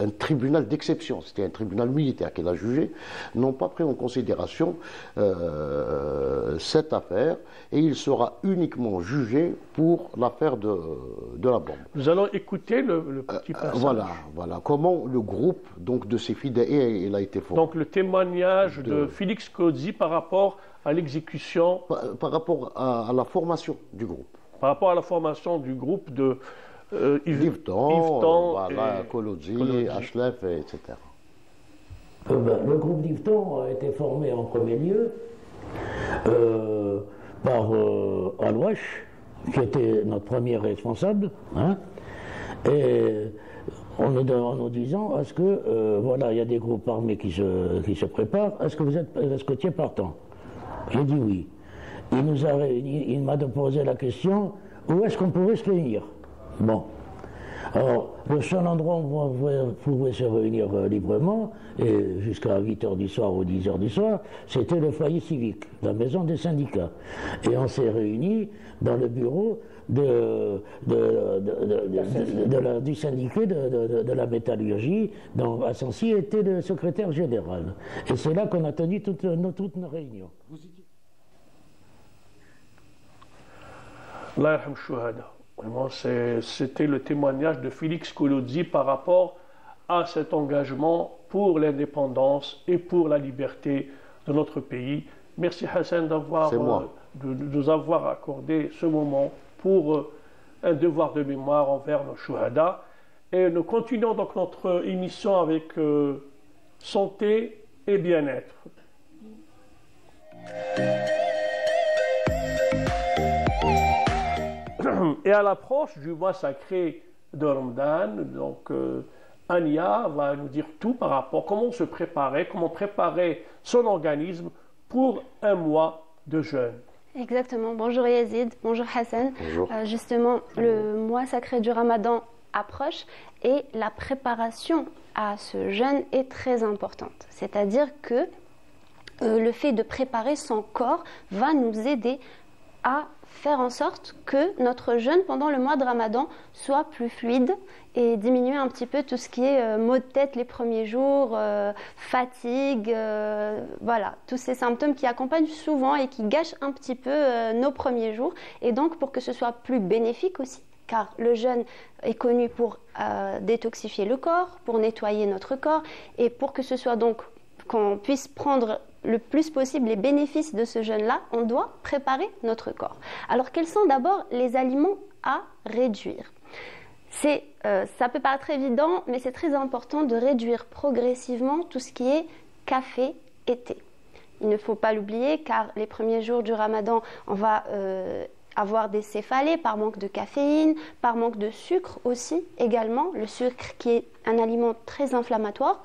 un tribunal d'exception, c'était un tribunal militaire qui l'a jugé, n'ont pas pris en considération cette affaire, et il sera uniquement jugé pour l'affaire de la bombe. Nous allons écouter le petit passage. Voilà, comment le groupe donc, de ces fidèles il a été formé. Donc le témoignage de Félix Kolosi par rapport à l'exécution... Par rapport à la formation du groupe. Par rapport à la formation du groupe de Yveton, Kolosi, Achlef, etc. Le groupe d'Yveton a été formé en premier lieu par Alouache, qui était notre premier responsable, hein, et en nous disant, est-ce que, voilà, il y a des groupes armés qui se préparent, est-ce que tu es partant? J'ai dit oui. Il nous a réunis, il m'a posé la question, où est-ce qu'on pourrait se réunir? Bon. Alors, le seul endroit où on pouvait se réunir librement, et jusqu'à 8h du soir ou 10h du soir, c'était le foyer civique, la maison des syndicats. Et on s'est réunis dans le bureau du syndicat de la métallurgie, dont Assensi était le secrétaire général. Et c'est là qu'on a tenu toutes nos réunions. Allah yarham shuhada. Vraiment, c'était le témoignage de Félix Kolosi par rapport à cet engagement pour l'indépendance et pour la liberté de notre pays. Merci Hassan de nous avoir accordé ce moment pour un devoir de mémoire envers nos shuhada. Et nous continuons donc notre émission avec santé et bien-être. Et à l'approche du mois sacré de Ramadan, donc Ania va nous dire tout par rapport à comment se préparer, comment préparer son organisme pour un mois de jeûne. Exactement. Bonjour Yazid, bonjour Hassan. Bonjour. Justement, le mois sacré du Ramadan approche et la préparation à ce jeûne est très importante. C'est-à-dire que le fait de préparer son corps va nous aider à faire en sorte que notre jeûne pendant le mois de Ramadan soit plus fluide et diminuer un petit peu tout ce qui est maux de tête les premiers jours, fatigue, voilà, tous ces symptômes qui accompagnent souvent et qui gâchent un petit peu nos premiers jours. Et donc pour que ce soit plus bénéfique aussi, car le jeûne est connu pour détoxifier le corps, pour nettoyer notre corps, et pour que ce soit donc qu'on puisse prendre le plus possible les bénéfices de ce jeûne-là, on doit préparer notre corps. Alors quels sont d'abord les aliments à réduire? Ça peut paraître évident, mais c'est très important de réduire progressivement tout ce qui est café et thé. Il ne faut pas l'oublier car les premiers jours du Ramadan, on va avoir des céphalées par manque de caféine, par manque de sucre aussi également. Le sucre qui est un aliment très inflammatoire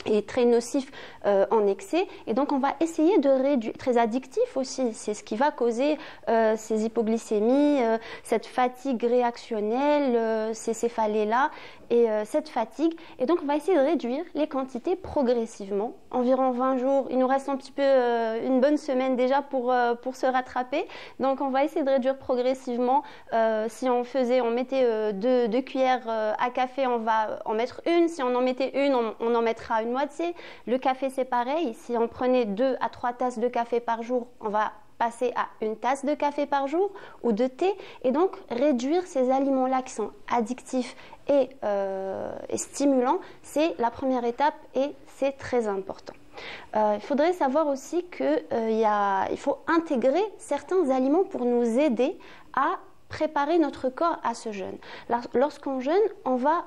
et très nocif en excès, et donc on va essayer de réduire, très addictif aussi, c'est ce qui va causer ces hypoglycémies, cette fatigue réactionnelle, ces céphalées-là, et cette fatigue, et donc on va essayer de réduire les quantités progressivement, environ 20 jours, il nous reste un petit peu une bonne semaine déjà pour se rattraper, donc on va essayer de réduire progressivement, si on mettait 2 cuillères à café, on va en mettre une, si on en mettait une, on en mettra une moitié. Le café, c'est pareil. Si on prenait 2 à 3 tasses de café par jour, on va passer à 1 tasse de café par jour ou de thé. Et donc, réduire ces aliments-là qui sont addictifs et stimulants, c'est la première étape et c'est très important. Il faudrait savoir aussi qu'il faut intégrer certains aliments pour nous aider à préparer notre corps à ce jeûne. Lorsqu'on jeûne, on va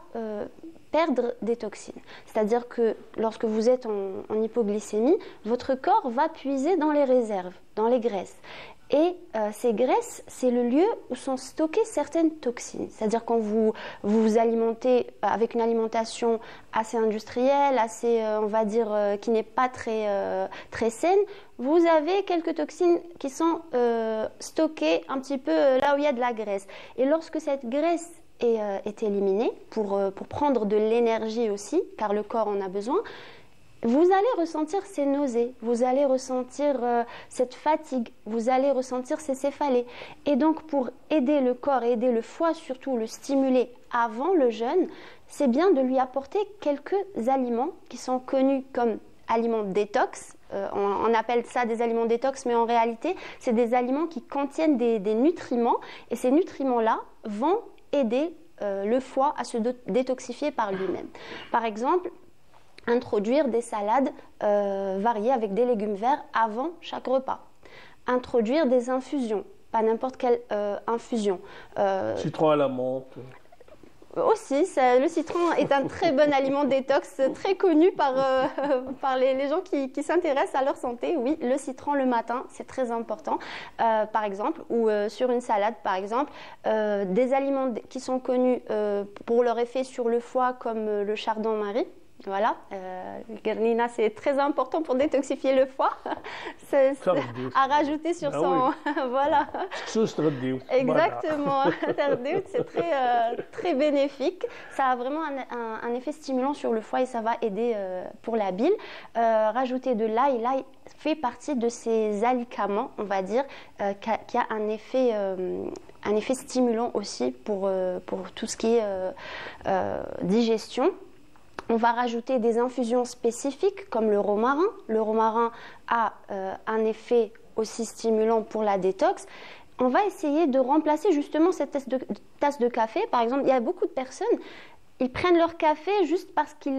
perdre des toxines. C'est-à-dire que lorsque vous êtes en hypoglycémie, votre corps va puiser dans les réserves, dans les graisses. Et ces graisses, c'est le lieu où sont stockées certaines toxines. C'est-à-dire quand vous vous alimentez avec une alimentation assez industrielle, assez, on va dire, qui n'est pas très saine, vous avez quelques toxines qui sont stockées un petit peu là où il y a de la graisse. Et lorsque cette graisse est éliminée, pour prendre de l'énergie aussi, car le corps en a besoin, vous allez ressentir ces nausées, vous allez ressentir cette fatigue, vous allez ressentir ces céphalées. Et donc pour aider le corps, aider le foie surtout, le stimuler avant le jeûne, c'est bien de lui apporter quelques aliments qui sont connus comme aliments détox. On appelle ça des aliments détox, mais en réalité, c'est des aliments qui contiennent des nutriments. Et ces nutriments-là vont aider le foie à se détoxifier par lui-même. Par exemple, introduire des salades variées avec des légumes verts avant chaque repas. Introduire des infusions, pas n'importe quelle infusion. Citron à la menthe. Aussi, le citron est un très bon aliment détox, très connu par les gens qui s'intéressent à leur santé. Oui, le citron le matin, c'est très important, par exemple, ou sur une salade, par exemple. Des aliments qui sont connus pour leur effet sur le foie, comme le chardon-marie. Voilà, le garnina, c'est très important pour détoxifier le foie. C'est à rajouter sur son... Voilà. Exactement. C'est très bénéfique. Ça a vraiment un effet stimulant sur le foie et ça va aider pour la bile. Rajouter de l'ail. L'ail fait partie de ces alicaments, on va dire, qui a un effet stimulant aussi pour tout ce qui est digestion. On va rajouter des infusions spécifiques comme le romarin. Le romarin a un effet aussi stimulant pour la détox. On va essayer de remplacer justement cette tasse de café. Par exemple, il y a beaucoup de personnes, ils prennent leur café juste parce qu'ils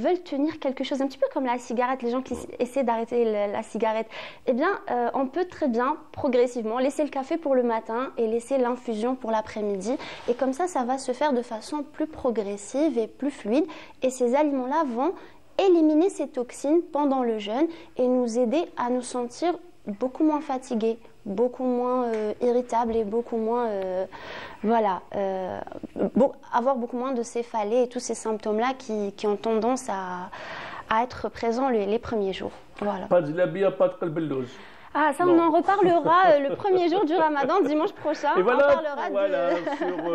veulent tenir quelque chose, un petit peu comme la cigarette, les gens qui essaient d'arrêter la cigarette. Eh bien, on peut très bien, progressivement, laisser le café pour le matin et laisser l'infusion pour l'après-midi. Et comme ça va se faire de façon plus progressive et plus fluide. Et ces aliments-là vont éliminer ces toxines pendant le jeûne et nous aider à nous sentir beaucoup moins fatigués, beaucoup moins irritables et beaucoup moins, avoir beaucoup moins de céphalées et tous ces symptômes-là qui ont tendance à être présents les premiers jours. Voilà. Pas de labia, pas de qalbellouz. Ah, ça, on en reparlera le premier jour du Ramadan, dimanche prochain. Et voilà, on parlera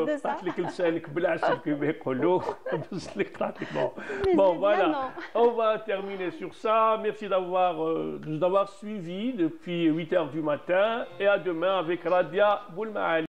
de ça. Bon, voilà. On va terminer sur ça. Merci d'avoir suivi depuis 8 h du matin. Et à demain avec Radia Boulmaali.